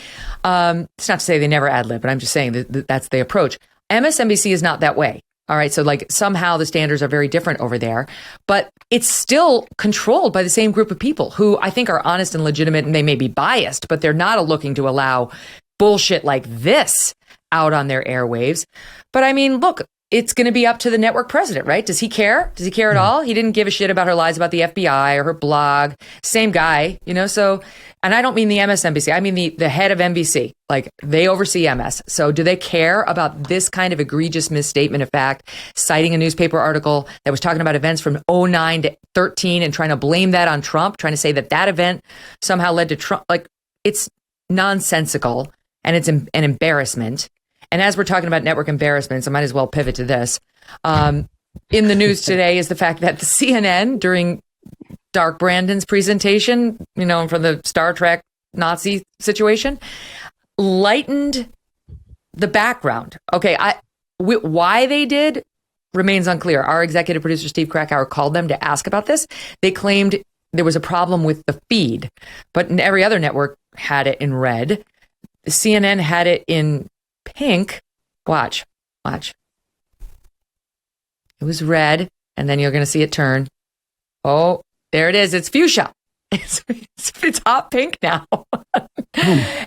It's not to say they never ad lib, but I'm just saying that that's the approach. MSNBC is not that way. All right. So like somehow the standards are very different over there, but it's still controlled by the same group of people who I think are honest and legitimate, and they may be biased, but they're not looking to allow bullshit like this out on their airwaves. But I mean, look, it's going to be up to the network president, right? Does he care? Does he care at all? He didn't give a shit about her lies about the FBI or her blog. Same guy, so, and I don't mean the MSNBC. I mean the head of NBC. Like, they oversee MS. So do they care about this kind of egregious misstatement of fact, citing a newspaper article that was talking about events from 2009 to 13 and trying to blame that on Trump, trying to say that event somehow led to Trump? Like, it's nonsensical, and it's an embarrassment. And as we're talking about network embarrassments, I might as well pivot to this. In the news today is the fact that the CNN, during Dark Brandon's presentation, from the Star Trek Nazi situation, lightened the background. Okay, why they did remains unclear. Our executive producer, Steve Krakauer, called them to ask about this. They claimed there was a problem with the feed, but every other network had it in red. CNN had it in pink. Watch. It was red, and then you're going to see it turn. Oh, there it is. It's fuchsia. It's hot pink now.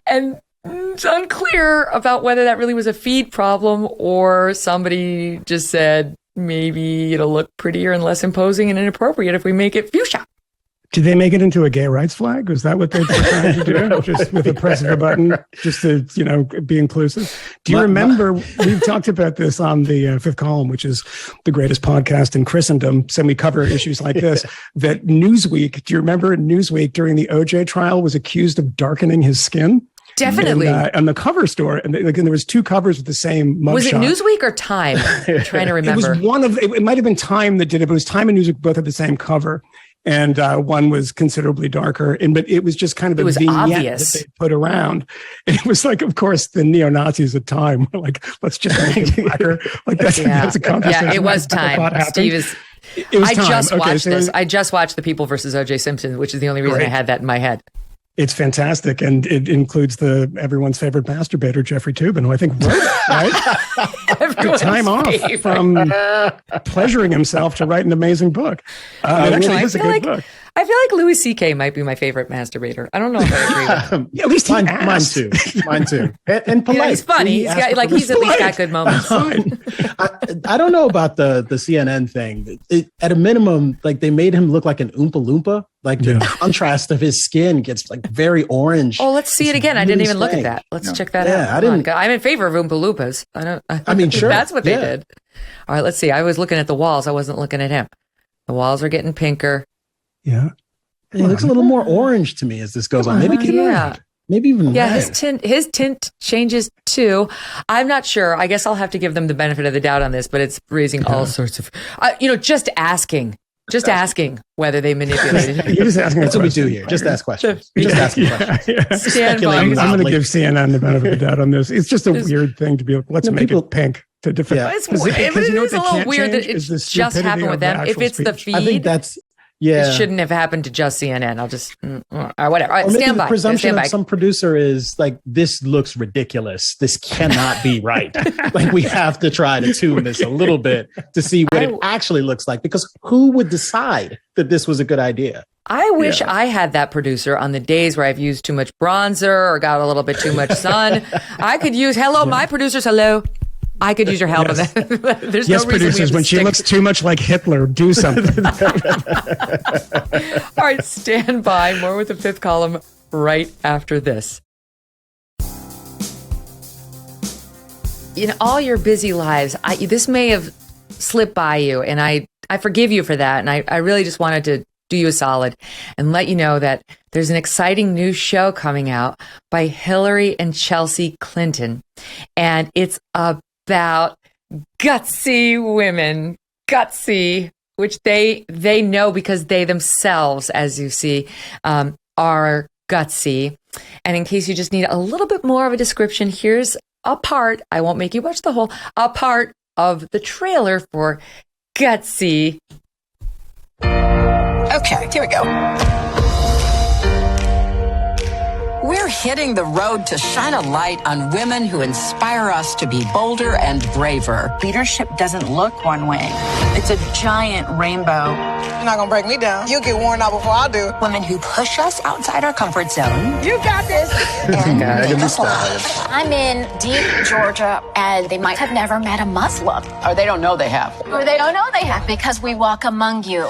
And it's unclear about whether that really was a feed problem or somebody just said, maybe it'll look prettier and less imposing and inappropriate if we make it fuchsia. Did they make it into a gay rights flag? Was that what they were trying to do? Just with a press of a button, just to, be inclusive? Do you remember, we've talked about this on the Fifth Column, which is the greatest podcast in Christendom, so we cover issues like this, that Newsweek, do you remember Newsweek during the OJ trial was accused of darkening his skin? Definitely. And the cover story, and there was two covers with the same mugshot. Was it Newsweek or Time? I'm trying to remember. It was it might have been Time that did it, but it was Time and Newsweek both had the same cover. And one was considerably darker, but it was just kind of a vignette obvious that they put around. And it was like, of course, the neo-Nazis at Time were like, let's just make it blacker. Like that's a conversation. Yeah, it was Time. Steve is. I just watched The People versus O.J. Simpson, which is the only reason I had that in my head. It's fantastic, and it includes everyone's favorite masturbator, Jeffrey Toobin, who I think wrote it, right? Took time off from pleasuring himself to write an amazing book. It actually is a good book. I feel like Louis C.K. might be my favorite masturbator. I don't know if I agree with him. Yeah, at least mine too. Mine too. And polite. He's funny. He's at least got good moments. I don't know about the CNN thing. At a minimum, like they made him look like an Oompa Loompa. Like the contrast of his skin gets like very orange. Oh, let's see it again. I didn't even look at that. Let's check that out. I'm in favor of Oompa Loompas. I mean, sure. That's what they did. All right, let's see. I was looking at the walls. I wasn't looking at him. The walls are getting pinker. Yeah. It looks a little more orange to me as this goes on. Maybe maybe even red. His tint changes too. I'm not sure. I guess I'll have to give them the benefit of the doubt on this, but it's raising all sorts of just asking whether they manipulated him. You're just asking. That's what we do here. Just ask questions. Just asking questions. Stand by. I'm going to give CNN the benefit of the doubt on this. It's just a weird thing to be like, let's make it pink to defend. Yeah. It's a little weird that it just happened with them. If it's the feed, I think that's. Yeah. It shouldn't have happened to just CNN. I'll just, whatever. All right, or maybe stand by. The presumption of some producer is like, this looks ridiculous. This cannot be right. Like, we have to try to tune this a little bit to see what it actually looks like. Because who would decide that this was a good idea? I wish I had that producer on the days where I've used too much bronzer or got a little bit too much sun. I could use, my producers, hello. I could use your help. Yes. There's no reason producers, when she looks too much like Hitler, do something. All right, stand by. More with the Fifth Column right after this. In all your busy lives, this may have slipped by you, and I forgive you for that. And I really just wanted to do you a solid and let you know that there's an exciting new show coming out by Hillary and Chelsea Clinton, and it's about gutsy women, which they know because they themselves, as you see, are gutsy. And in case you just need a little bit more of a description, here's a part, I won't make you watch the whole, a part of the trailer for Gutsy. Okay, here we go. We're hitting the road to shine a light on women who inspire us to be bolder and braver. Leadership doesn't look one way. It's a giant rainbow. You're not gonna break me down. You'll get worn out before I do. Women who push us outside our comfort zone. You got this. I'm in deep Georgia, and they might have never met a Muslim. Or they don't know they have. Or they don't know they have, because we walk among you.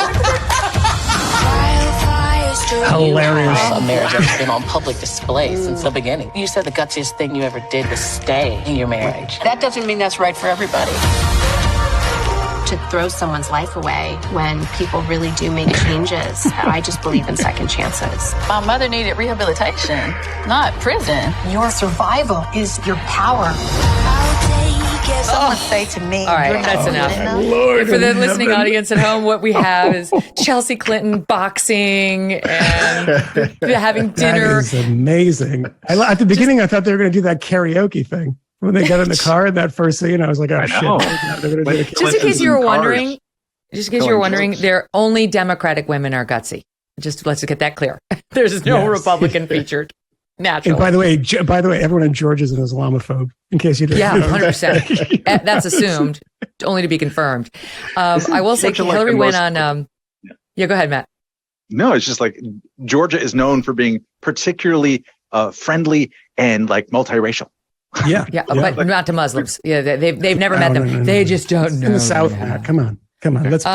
Hilarious. A marriage has been on public display since the beginning. You said the gutsiest thing you ever did was stay in your marriage. That doesn't mean that's right for everybody. To throw someone's life away when people really do make changes. I just believe in second chances. My mother needed rehabilitation, not prison. Your survival is your power. Someone say to me, all right, that's enough. Lord For the in listening heaven. audience at home, what we have is Chelsea Clinton boxing and having dinner. That is amazing. At the beginning, I thought they were going to do that karaoke thing. When they got in the car in that first scene, I was like, oh, shit. They're gonna do Just in case you were wondering, they're only Democratic women are gutsy. Just let's get that clear. There's no Republican featured. Naturally. And by the way, everyone in Georgia is an Islamophobe. In case you didn't. Yeah, know 100%. That's assumed, only to be confirmed. I will say, Georgia, Hillary like went on. Yeah, go ahead, Matt. No, it's just like Georgia is known for being particularly friendly and like multiracial. Yeah, but not to Muslims. Yeah, they've never met them. No. They just don't know. In the South, come on. Let's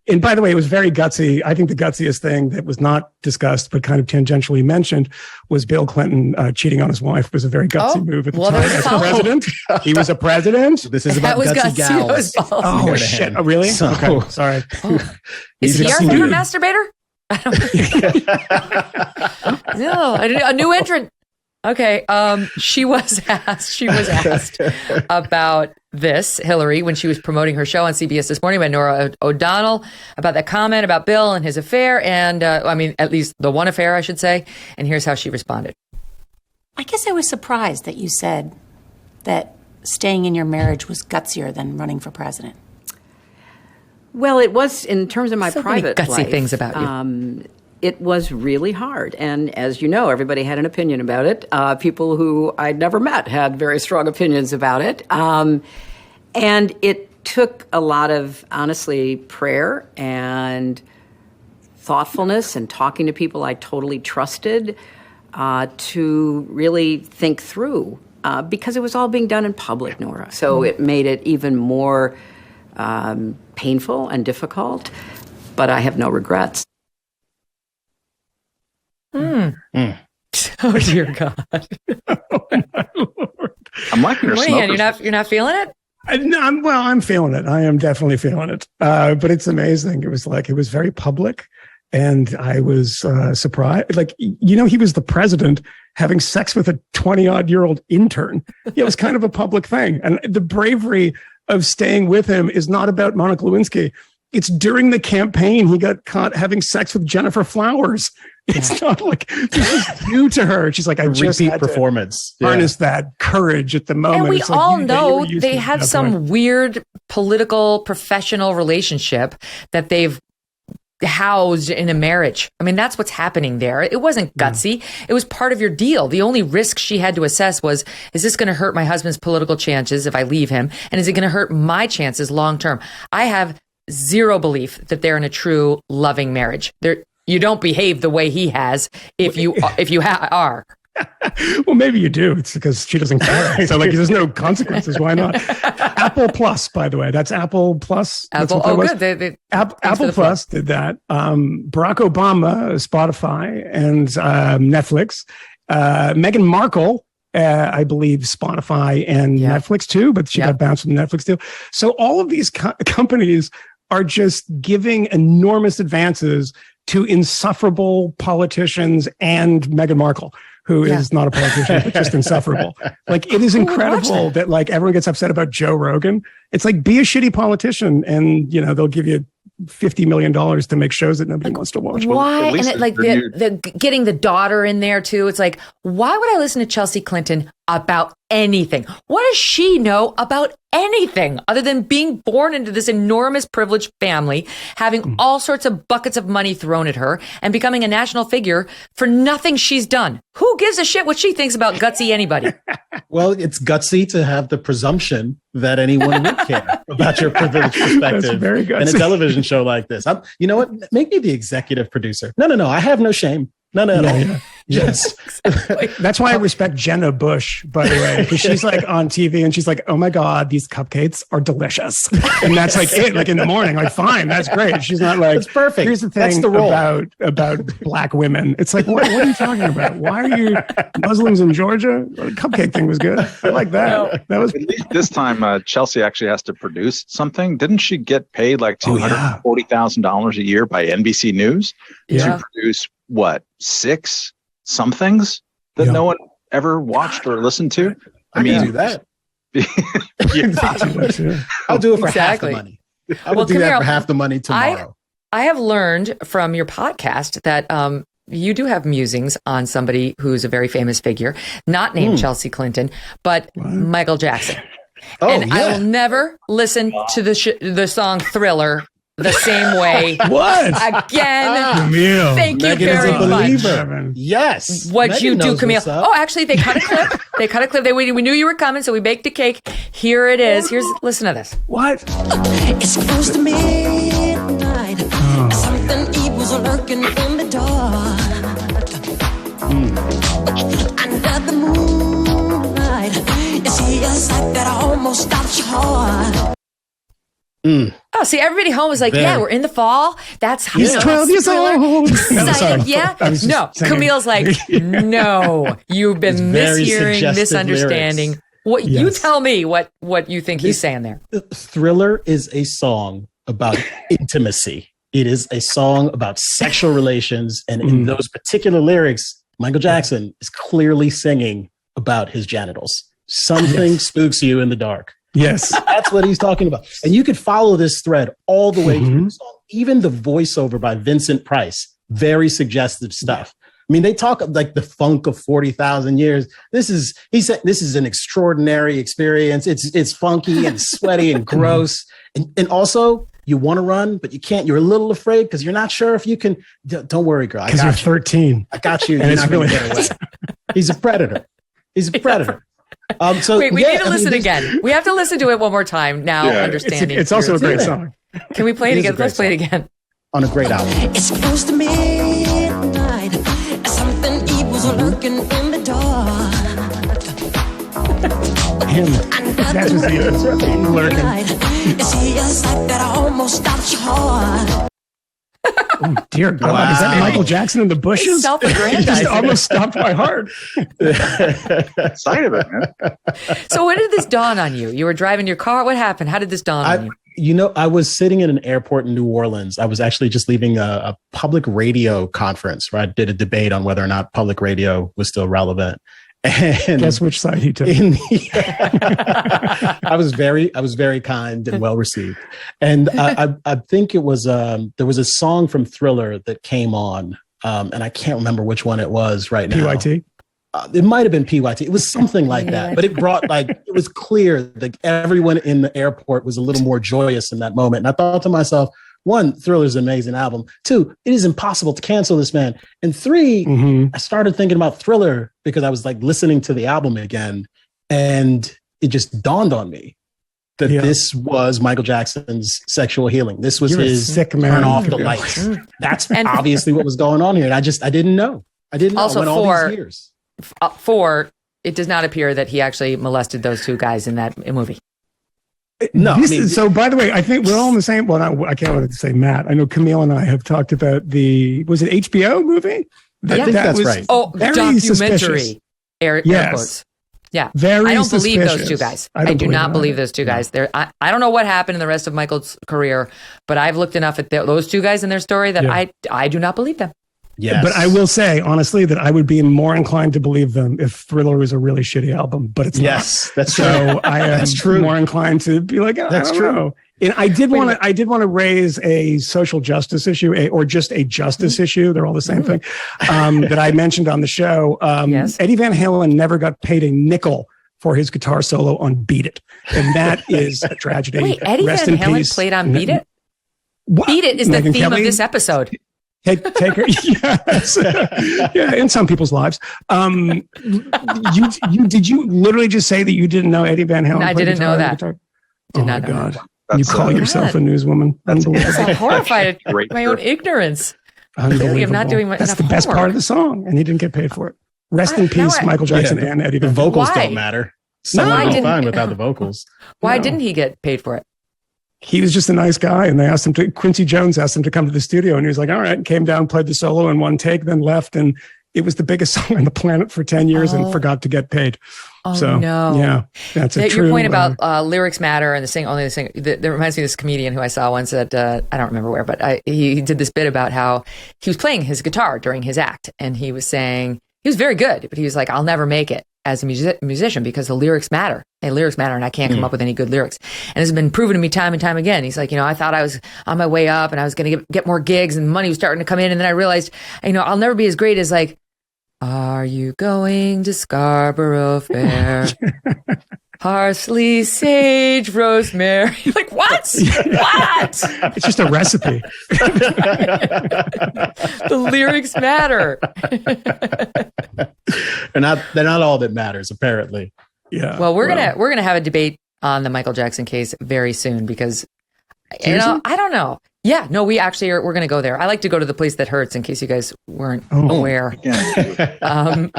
and by the way, it was very gutsy. I think the gutsiest thing that was not discussed, but kind of tangentially mentioned, was Bill Clinton cheating on his wife. It was a very gutsy move at the time. As president, he was a president. This is about gutsy gals. Oh shit! Oh, really? So, okay, sorry. Is he our favorite masturbator? I don't know. A new entrant. Okay. She was asked about this, Hillary, when she was promoting her show on CBS This Morning by Norah O'Donnell, about that comment about Bill and his affair. And at least the one affair, I should say. And here's how she responded. I guess I was surprised that you said that staying in your marriage was gutsier than running for president. Well, it was in terms of my so private many gutsy life. Things about you. It was really hard. And as you know, everybody had an opinion about it. People who I'd never met had very strong opinions about it. And it took a lot of, honestly, prayer and thoughtfulness and talking to people I totally trusted to really think through, because it was all being done in public, Nora. So it made it even more painful and difficult. But I have no regrets. Oh dear God! I'm liking your Moynihan, you're not feeling it? I'm feeling it. I am definitely feeling it. But it's amazing. It was very public, and I was surprised. Like, he was the president having sex with a 20-odd-year-old intern. It was kind of a public thing, and the bravery of staying with him is not about Monica Lewinsky. It's during the campaign he got caught having sex with Jennifer Flowers. It's not like this is new to her. She's like, I just had performance. To harness that courage at the moment. And we It's like, all you know were used they to have that some point. weird political professional relationship that they've housed in a marriage. I mean, that's what's happening there. It wasn't gutsy. It was part of your deal. The only risk she had to assess was, is this going to hurt my husband's political chances if I leave him? And is it going to hurt my chances long term? I have zero belief that they're in a true loving marriage. You don't behave the way he has if you are. Well, maybe you do. It's because she doesn't care. So there's no consequences. Why not? Apple Plus, by the way, that's Apple Plus. Apple. Oh, good. Apple Plus did that. Barack Obama, Spotify, and Netflix. Meghan Markle, I believe Spotify and Netflix too, but she got bounced from the Netflix deal. So all of these companies are just giving enormous advances to insufferable politicians and Meghan Markle, who is not a politician, but just insufferable. It is incredible that everyone gets upset about Joe Rogan. It's like, be a shitty politician and, they'll give you $50 million to make shows that nobody wants to watch. Why? And the getting the daughter in there too. It's like, why would I listen to Chelsea Clinton about anything. What does she know about anything other than being born into this enormous privileged family, having all sorts of buckets of money thrown at her, and becoming a national figure for nothing she's done? Who gives a shit what she thinks about Gutsy anybody? Well, it's gutsy to have the presumption that anyone would care about your privileged perspective. That's very gutsy. In a television show like this. You know what? Make me the executive producer. No. I have no shame. None at all. Yeah. Yes. Exactly. That's why I respect Jenna Bush, by the way, because she's like on TV and she's like, oh my God, these cupcakes are delicious. And that's like it, like in the morning, like, fine, that's great. She's not like, that's perfect. Here's the thing that's the role. about black women. It's like, what are you talking about? Why are you Muslims in Georgia? The cupcake thing was good. I like that. That was at least this time. Chelsea actually has to produce something. Didn't she get paid like $240,000 a year by NBC News to produce what 6 somethings that no one ever watched or listened to? I mean, do that. I'll do it for half the money. I will do that for half the money tomorrow. I have learned from your podcast that you do have musings on somebody who's a very famous figure, not named Chelsea Clinton, but Michael Jackson. And I will never listen to the song Thriller the same way. What? Again. Camille. Thank you very much. Yes. What Megyn you do, knows Camille. what's up. Oh, actually, they cut a clip. We knew you were coming, so we baked a cake. Here it is. Listen to this. What? It's close to midnight. Something evil's lurking in the dark. Under the moonlight, you see a sight that almost stops your heart. Oh, see, everybody home was like, yeah, we're in the fall. That's how he's 12 years old. No, Camille's like, no, you've been mishearing, misunderstanding. Lyrics. What you tell me what you think he's saying there. Thriller is a song about intimacy. It is a song about sexual relations. And in those particular lyrics, Michael Jackson is clearly singing about his genitals. Something spooks you in the dark. Yes. That's what he's talking about. And you could follow this thread all the way through the song. Even the voiceover by Vincent Price, very suggestive stuff. I mean, they talk like the funk of 40,000 years. He said, this is an extraordinary experience. It's funky and sweaty and gross. And also, you want to run, but you can't. You're a little afraid because you're not sure if you can. Don't worry, girl. Because you're 13. I got you. You're not going to get away. He's a predator. He's a predator. Wait, we need to listen again. We have to listen to it one more time now, understanding. It's also a great song. Can we play it again? Let's play it again. On a great album. It's close to midnight. Something evil's lurking in the dark. That's just lurking. You see a sight that almost stops your heart. Oh, dear God. Wow. Is that Michael Jackson in the bushes? Self-aggrandizing. Just almost stopped my heart. Side of it, man. So when did this dawn on you? You were driving your car. What happened? How did this dawn on you? You know, I was sitting in an airport in New Orleans. I was actually just leaving a public radio conference where I did a debate on whether or not public radio was still relevant. And guess which side he took. I was very kind and well received. And I think it was there was a song from Thriller that came on, and I can't remember which one it was right now. PYT. It might have been PYT. It was something like that, but it brought it was clear that everyone in the airport was a little more joyous in that moment. And I thought to myself, 1, Thriller's an amazing album. 2, it is impossible to cancel this man. And 3, I started thinking about Thriller because I was listening to the album again, and it just dawned on me that this was Michael Jackson's sexual healing. This was his sick man. Turn off the lights. That's obviously what was going on here. And I didn't know. I didn't know. Also, all these years. 4, it does not appear that he actually molested those 2 guys in that movie. No. So, by the way, I think we're all in the same. Well, I can't want to say Matt. I know Camille and I have talked about was it HBO movie? I think that's right. Oh, documentary. Air quotes. Yeah. Very I don't believe suspicious. those 2 guys. I do not believe those 2 guys. I don't know what happened in the rest of Michael's career, but I've looked enough at those 2 guys and their story that I do not believe them. Yes. But I will say, honestly, that I would be more inclined to believe them if Thriller was a really shitty album, but it's not. That's true. So I am That's true. more inclined to be like, That's I don't true. know. And I did want to raise a social justice issue, or just a justice issue. They're all the same thing. That I mentioned on the show. Yes. Eddie Van Halen never got paid a nickel for his guitar solo on "Beat It," and that is a tragedy. Wait, Eddie Rest Van in Halen peace. played on "Beat It"? What? "Beat It" is the Megyn theme Kelly? of this episode. Take her, yes, yeah, in some people's lives. Did you literally just say that you didn't know Eddie Van Halen? No, I played didn't guitar know on that. guitar? Did Oh my not know God! that. You call yourself a newswoman? Unbelievable! I'm horrified at Great my own ignorance. Unbelievable. Clearly, I'm not doing That's enough the best homework. part of the song, and he didn't get paid for it. Rest in Now peace, Michael Jackson and Eddie The Van Halen. vocals Why? don't matter. No, Song I would be didn't- fine without the vocals. Why No. didn't he get paid for it? He was just a nice guy, and they asked him to. Quincy Jones asked him to come to the studio, and he was like, "All right," and came down, played the solo in one take, then left, and it was the biggest song on the planet for 10 years, and forgot to get paid. Oh, so, no. yeah, that's a Your true. point about lyrics matter and that reminds me of this comedian who I saw once at, I don't remember where, but he did this bit about how he was playing his guitar during his act. And he was saying, he was very good, but he was like, I'll never make it as a musician because the lyrics matter. And lyrics matter, and I can't come up with any good lyrics. And this has been proven to me time and time again. He's like, I thought I was on my way up and I was going to get more gigs and money was starting to come in. And then I realized, I'll never be as great as like, are you going to Scarborough Fair? Parsley, sage, rosemary. Like, what? What? It's just a recipe. The lyrics matter. They're not all that matters, apparently. Yeah. Well, we're gonna have a debate on the Michael Jackson case very soon because I don't know. Yeah, no, we're going to go there. I like to go to the place that hurts in case you guys weren't aware. And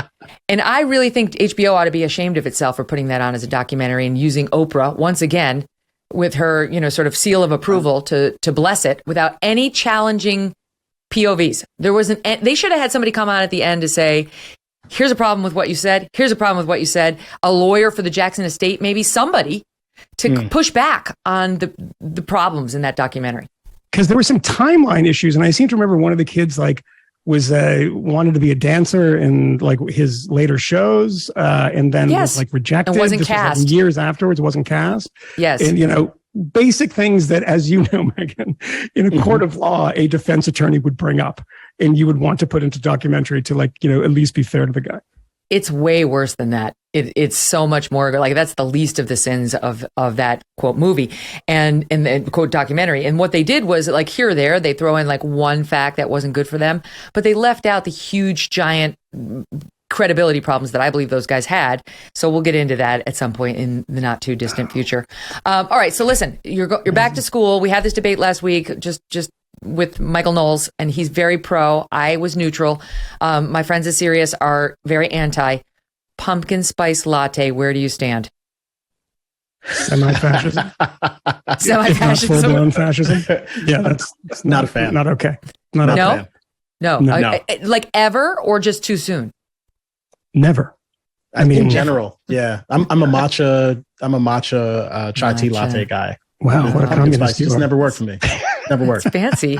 I really think HBO ought to be ashamed of itself for putting that on as a documentary and using Oprah once again with her, sort of seal of approval to bless it without any challenging POVs. They should have had somebody come on at the end to say, here's a problem with what you said. Here's a problem with what you said. A lawyer for the Jackson estate, maybe somebody to push back on the problems in that documentary. Because there were some timeline issues, and I seem to remember one of the kids was wanted to be a dancer in like his later shows, and then was rejected. And wasn't This cast. was, years afterwards, wasn't cast. Yes, and basic things that, as you know, Megyn, in a court of law, a defense attorney would bring up, and you would want to put into documentary to at least be fair to the guy. It's way worse than that. It's so much more like that's the least of the sins of that quote movie and the quote documentary. And what they did was like here or there, they throw in like one fact that wasn't good for them, but they left out the huge, giant credibility problems that I believe those guys had. So we'll get into that at some point in the not too distant future. All right. So listen, you're back to school. We had this debate last week, just with Michael Knowles, and he's very pro. I was neutral. My friends at Sirius are very anti. Pumpkin spice latte, where do you stand? Semi-fascism. Semi-fascism. If not full-blown fascism. Yeah, that's not a fan. Not okay. Not a fan. No. Like ever or just too soon? Never. I mean, in general, yeah. I'm a matcha chai tea latte guy. Wow, what a communist! It's never worked for me. Never worked. It's fancy.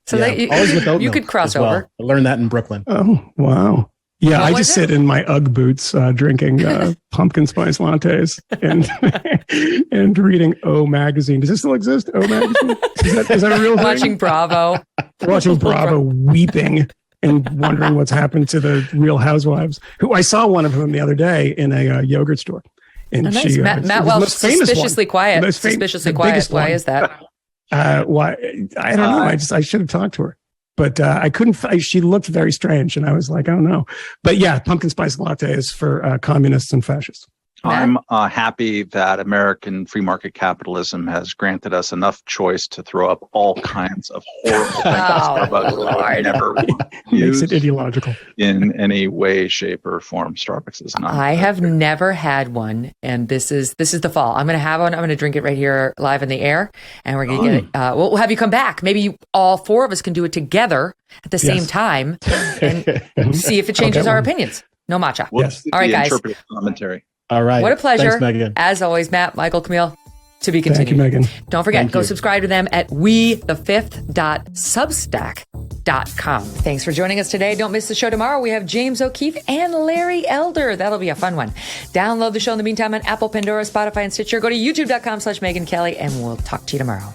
So always with oat you milk could cross as well. over. I learned that in Brooklyn. Oh wow! Yeah, What I was just sit in my UGG boots, drinking pumpkin spice lattes and reading O Magazine. Does this still exist? O Magazine? Is that a real thing? Watching Bravo. Watching Bravo, weeping and wondering what's happened to the Real Housewives. Who I saw one of them the other day in a yogurt store. And Oh, nice. she, Matt Welch, suspiciously quiet. Suspiciously quiet. Why is that? Why? I don't know. I should have talked to her, but I couldn't. She looked very strange, and I was like, I don't know. But yeah, pumpkin spice latte is for communists and fascists. I'm happy that American free market capitalism has granted us enough choice to throw up all kinds of horrible things that Starbucks never Makes it ideological in any way, shape, or form. Starbucks is not. I have never had one, and this is the fall. I'm going to have one. I'm going to drink it right here live in the air, and we're going to get it. We'll have you come back. Maybe all four of us can do it together at the same time and see if it changes our opinions. No matcha. Yes. All right, guys. Interpretive commentary. All right. What a pleasure. Thanks, Megyn. As always, Matt, Michael, Kmele, to be continued. Thank you, Megyn. Don't forget, go subscribe to them at wethefifth.substack.com. megynkelly.com. Thanks for joining us today. Don't miss the show tomorrow. We have James O'Keefe and Larry Elder. That'll be a fun one. Download the show in the meantime on Apple, Pandora, Spotify, and Stitcher. Go to youtube.com/Megyn Kelly, and we'll talk to you tomorrow.